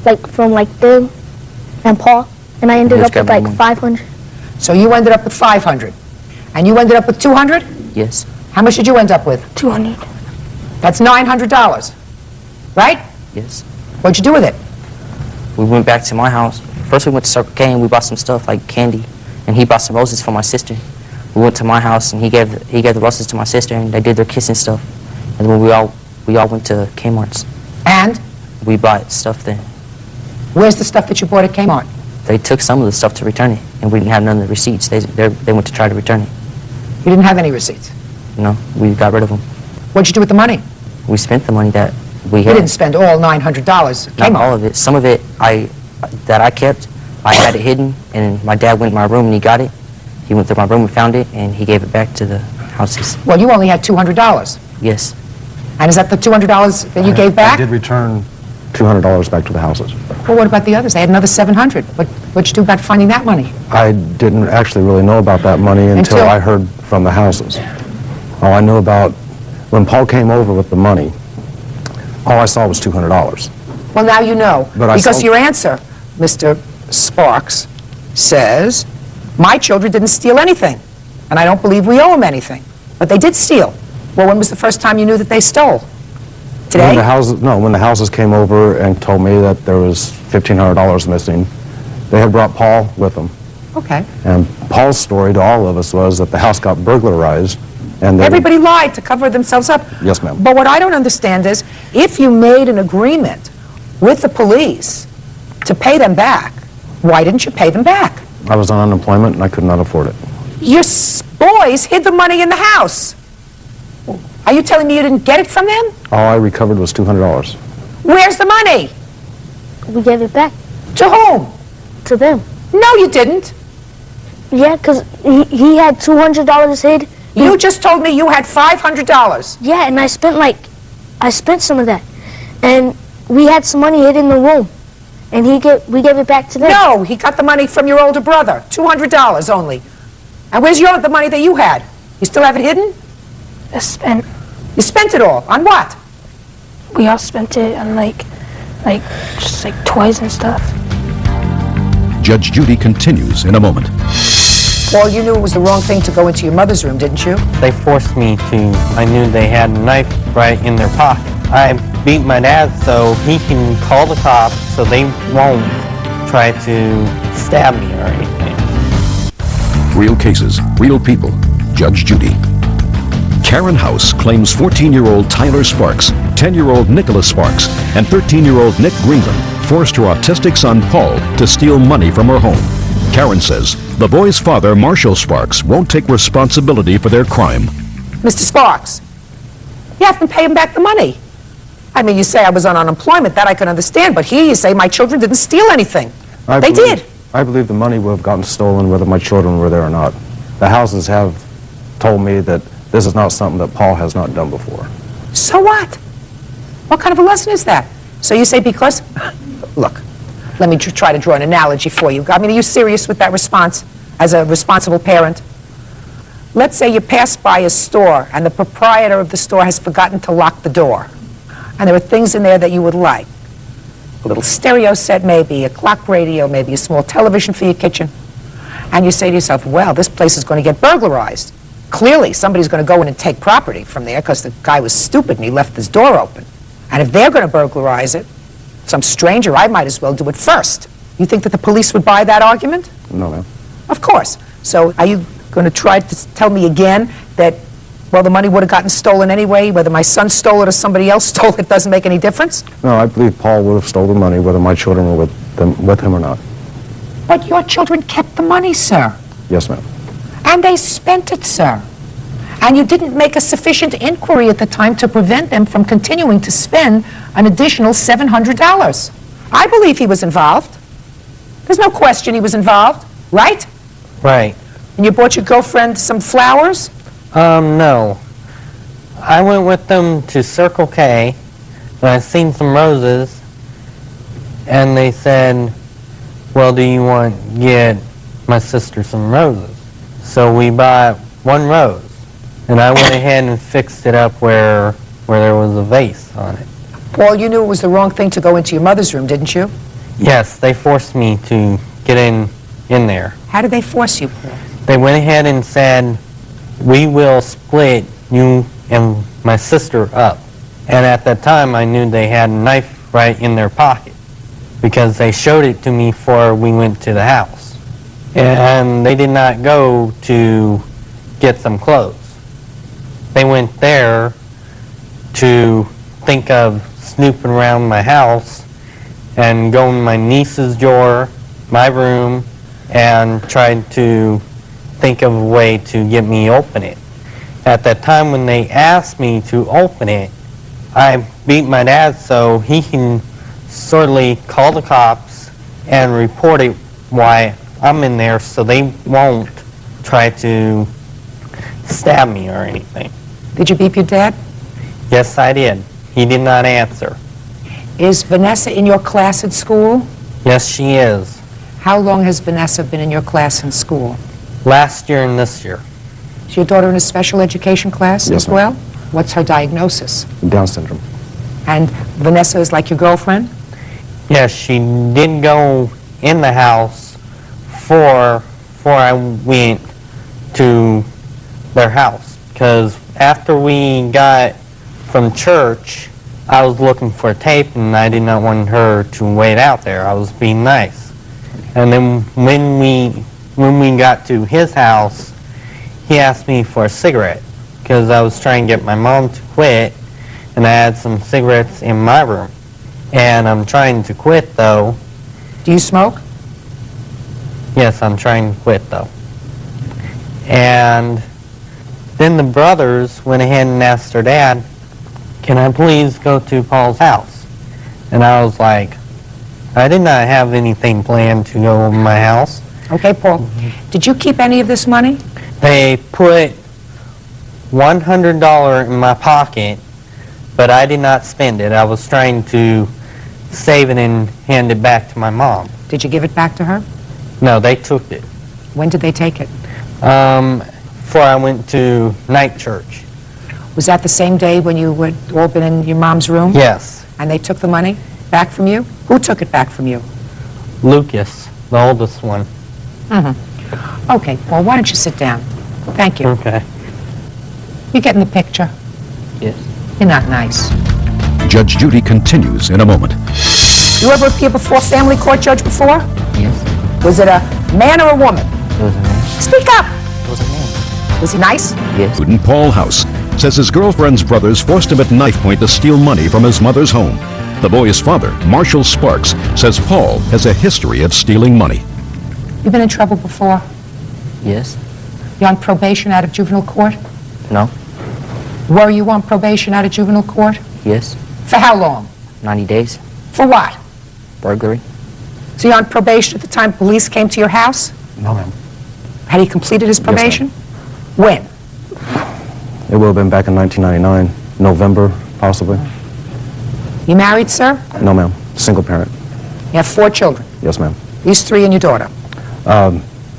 like from like Bill and Paul, and I ended up with like 500. So you ended up with 500, and you ended up with 200? Yes. How much did you end up with? 200. That's $900, right? Yes. What'd you do with it? We went back to my house. First we went to Circle K and we bought some stuff like candy, and he bought some roses for my sister. We went to my house and he gave the roses to my sister, and they did their kissing stuff. And then we all went to Kmart's. And? We bought stuff there. Where's the stuff that you bought at Kmart? They took some of the stuff to return it, and we didn't have none of the receipts. They went to try to return it. You didn't have any receipts? No, we got rid of them. What'd you do with the money? We spent the money that we had. You didn't spend all $900 at Kmart. Not all of it. Some of it that I kept, I had it hidden, and my dad went in my room and he got it. He went through my room and found it, and he gave it back to the houses. Well, you only had $200. Yes. And is that the $200 that you gave back? I did return $200 back to the houses. Well, what about the others? They had another $700. What'd you do about finding that money? I didn't actually really know about that money until I heard from the houses. All I knew about, when Paul came over with the money, all I saw was $200. Well, now you know. But because your answer, Mr. Sparks, says My children didn't steal anything, and I don't believe we owe them anything. But they did steal. Well, when was the first time you knew that they stole? Today? When the houses came over and told me that there was $1,500 missing, they had brought Paul with them. Okay. And Paul's story to all of us was that the house got burglarized. And Everybody lied to cover themselves up. Yes, ma'am. But what I don't understand is, if you made an agreement with the police to pay them back, why didn't you pay them back? I was on unemployment and I could not afford it. Your boys hid the money in the house. Are you telling me you didn't get it from them? All I recovered was $200. Where's the money? We gave it back. To whom? To them. No, you didn't. Yeah, because he had $200 hid. You just told me you had $500. Yeah, and I spent some of that. And we had some money hid in the room. And we gave it back to them. No, he got the money from your older brother. $200 only. And where's the money that you had? You still have it hidden? I spent. You spent it all. On what? We all spent it on just like toys and stuff. Judge Judy continues in a moment. Well, you knew it was the wrong thing to go into your mother's room, didn't you? They forced me to. I knew they had a knife right in their pocket. I beat my dad so he can call the cops so they won't try to stab me or anything. Real cases, real people. Judge Judy. Karen House claims 14-year-old Tyler Sparks, 10-year-old Nicholas Sparks, and 13-year-old Nick Greenland forced her autistic son Paul to steal money from her home. Karen says the boy's father, Marshall Sparks, won't take responsibility for their crime. Mr. Sparks, you have to pay him back the money. I mean, you say I was on unemployment, that I can understand, but here you say my children didn't steal anything. They did. I believe the money would have gotten stolen whether my children were there or not. The houses have told me that this is not something that Paul has not done before. So what? What kind of a lesson is that? So you say because... Look, let me try to draw an analogy for you. I mean, are you serious with that response as a responsible parent? Let's say you pass by a store and the proprietor of the store has forgotten to lock the door. And there are things in there that you would like. A little stereo set maybe, a clock radio maybe, a small television for your kitchen. And you say to yourself, well, this place is going to get burglarized. Clearly, somebody's going to go in and take property from there because the guy was stupid and he left his door open. And if they're going to burglarize it, some stranger, I might as well do it first. You think that the police would buy that argument? No, ma'am. Of course. So are you going to try to tell me again that, well, the money would have gotten stolen anyway, whether my son stole it or somebody else stole it doesn't make any difference? No, I believe Paul would have stolen the money whether my children were with him or not. But your children kept the money, sir. Yes, ma'am. And they spent it, sir. And you didn't make a sufficient inquiry at the time to prevent them from continuing to spend an additional $700. I believe he was involved. There's no question he was involved, right? Right. And you bought your girlfriend some flowers? No. I went with them to Circle K, and I seen some roses, and they said, well, do you want to get my sister some roses? So we bought one rose, and I went ahead and fixed it up where there was a vase on it. Paul, you knew it was the wrong thing to go into your mother's room, didn't you? Yes, they forced me to get in there. How did they force you, Paul? They went ahead and said, we will split you and my sister up. And at that time, I knew they had a knife right in their pocket because they showed it to me before we went to the house. And they did not go to get some clothes. They went there to think of snooping around my house and go in my niece's drawer, my room, and tried to think of a way to get me open it. At that time when they asked me to open it, I beat my dad so he can certainly call the cops and report it why I'm in there so they won't try to stab me or anything. Did you beat your dad? Yes, I did. He did not answer. Is Vanessa in your class at school? Yes, she is. How long has Vanessa been in your class in school? Last year and this year. Is your daughter in a special education class Yes, as well? What's her diagnosis? Down syndrome. And Vanessa is like your girlfriend? Yes, she did go in the house for before I went to their house, because after we got from church, I was looking for tape and I did not want her to wait out there. I was being nice. And then when we got to his house, he asked me for a cigarette because I was trying to get my mom to quit, and I had some cigarettes in my room. And I'm trying to quit though. Do you smoke? Yes, I'm trying to quit though. And then the brothers went ahead and asked their dad, "Can I please go to Paul's house?" And I was like, I did not have anything planned to go over my house. Okay, Paul. Did you keep any of this money? They put $100 in my pocket, but I did not spend it. I was trying to save it and hand it back to my mom. Did you give it back to her? No, they took it. When did they take it? Before I went to night church. Was that the same day when you would all been in your mom's room? Yes. And they took the money back from you? Who took it back from you? Lucas, the oldest one. Mm-hmm. Okay, Paul, why don't you sit down? Thank you. Okay. You getting the picture? Yes. You're not nice. Judge Judy continues in a moment. You ever appeared before a family court judge before? Yes. Was it a man or a woman? It was a man. Speak up! It was a man. Was he nice? Yes. In Paul House says his girlfriend's brothers forced him at knife point to steal money from his mother's home. The boy's father, Marshall Sparks, says Paul has a history of stealing money. You been in trouble before? Yes. You on probation out of juvenile court? No. Were you on probation out of juvenile court? Yes. For how long? 90 days. For what? Burglary. So you're on probation at the time police came to your house? No, ma'am. Had he completed his probation? When? It will have been back in 1999, November, possibly. You married, sir? No, ma'am. Single parent. You have 4 children? Yes, ma'am. These 3 and your daughter?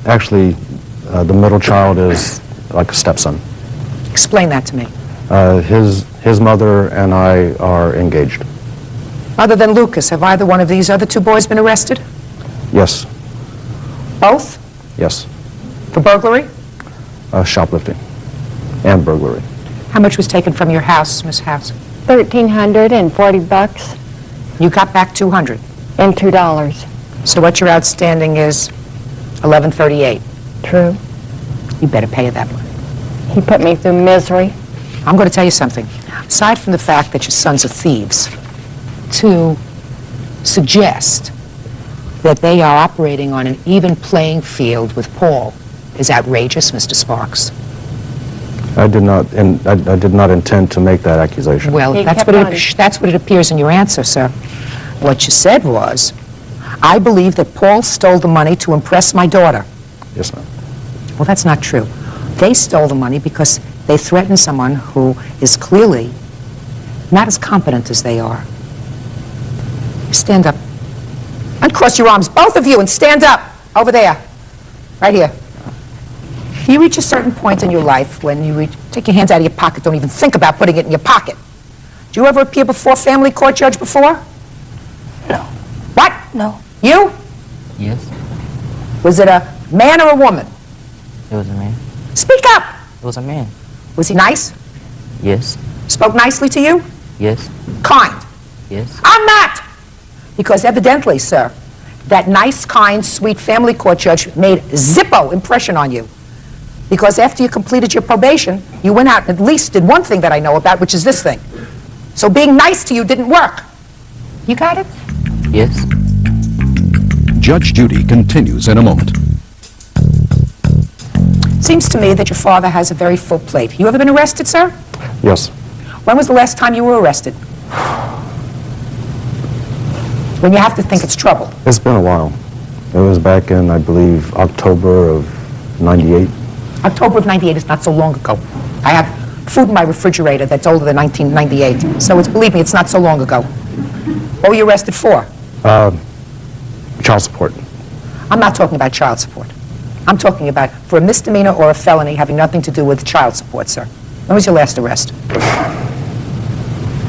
Actually, the middle child is like a stepson. Explain that to me. His mother and I are engaged. Other than Lucas, have either one of these other 2 boys been arrested? Yes. Both? Yes. For burglary? Shoplifting and burglary. How much was taken from your house, Miss House? $1,340 You got back 200 and $2. So what your outstanding is $1138. True. You better pay that money. He put me through misery. I'm going to tell you something. Aside from the fact that your sons are thieves, to suggest that they are operating on an even playing field with Paul is outrageous, Mr. Sparks. I did not intend to make that accusation. Well, that's what it appears in your answer, sir. What you said was, I believe that Paul stole the money to impress my daughter. Yes, ma'am. Well, that's not true. They stole the money because they threatened someone who is clearly not as competent as they are. Stand up. Uncross your arms, both of you, and stand up. Over there. Right here. You reach a certain point in your life when you take your hands out of your pocket, don't even think about putting it in your pocket. Did you ever appear before a family court judge before? No. What? No. You? Yes. Was it a man or a woman? It was a man. Speak up! It was a man. Was he nice? Yes. Spoke nicely to you? Yes. Kind? Yes. I'm not! Because evidently, sir, that nice, kind, sweet family court judge made Zippo impression on you. Because after you completed your probation, you went out and at least did one thing that I know about, which is this thing. So being nice to you didn't work. You got it? Yes. Judge Judy continues in a moment. Seems to me that your father has a very full plate. You ever been arrested, sir? Yes. When was the last time you were arrested? When you have to think it's trouble. It's been a while. It was back in, I believe, October of '98. October of '98 is not so long ago. I have food in my refrigerator that's older than 1998. So believe me, it's not so long ago. What were you arrested for? Child support. I'm not talking about child support. I'm talking about for a misdemeanor or a felony having nothing to do with child support, sir. When was your last arrest?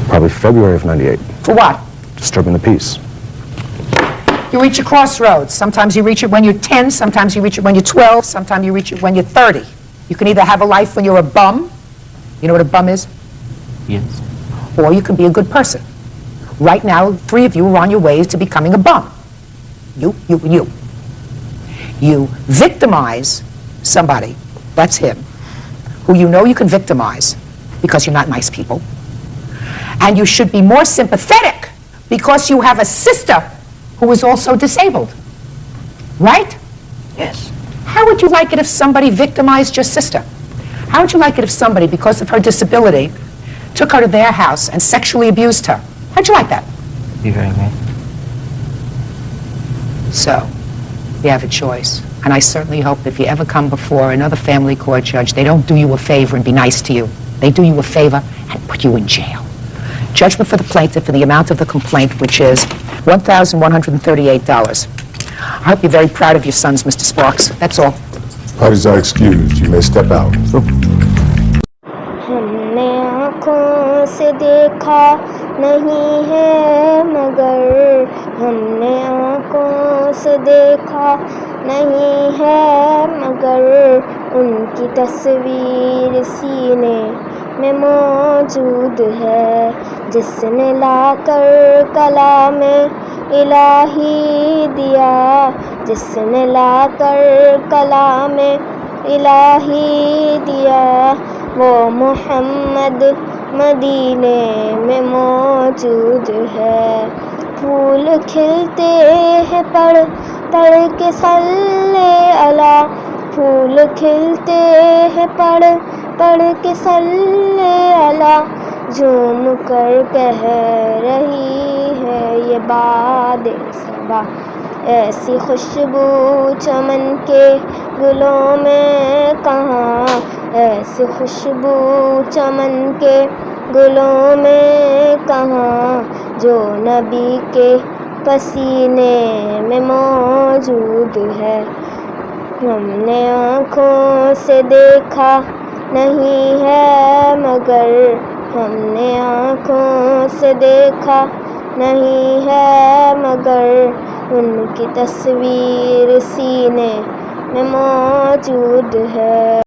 Probably February of '98. For what? Disturbing the peace. You reach a crossroads. Sometimes you reach it when you're 10, sometimes you reach it when you're 12, sometimes you reach it when you're 30. You can either have a life when you're a bum. You know what a bum is? Yes. Or you can be a good person. Right now, 3 of you are on your way to becoming a bum. You. You victimize somebody, that's him, who you know you can victimize because you're not nice people. And you should be more sympathetic because you have a sister who is also disabled. Right? Yes. How would you like it if somebody victimized your sister? How would you like it if somebody, because of her disability, took her to their house and sexually abused her? How'd you like that? Be very mad. So, you have a choice. And I certainly hope if you ever come before another family court judge, they don't do you a favor and be nice to you. They do you a favor and put you in jail. Judgment for the plaintiff in the amount of the complaint, which is $1,138. I hope you're very proud of your sons, Mr. Sparks. That's all. Parties are excused. You may step out. हमने आँखों से देखा नहीं है मगर हमने आँखों से देखा नहीं है मगर उनकी तस्वीर सीने में मौजूद है जिसने लाकर कला में इलाही दिया जिसने लाकर कला में इलाही दिया वो मोहम्मद मदीने में मौजूद है फूल खिलते हैं पढ़ के सल्ले अला फूल खिलते हैं पढ़ के सल्ले अला झूम कर कह रही है ये बादे सबा ऐसी खुशबू चमन के गुलों में कहाँ ऐसी खुशबू चमन के गुलों में कहाँ जो नबी के पसीने में मौजूद है हमने आँखों से देखा नहीं है मगर हमने आँखों से देखा नहीं है मगर उनकी तस्वीर सीने में मौजूद है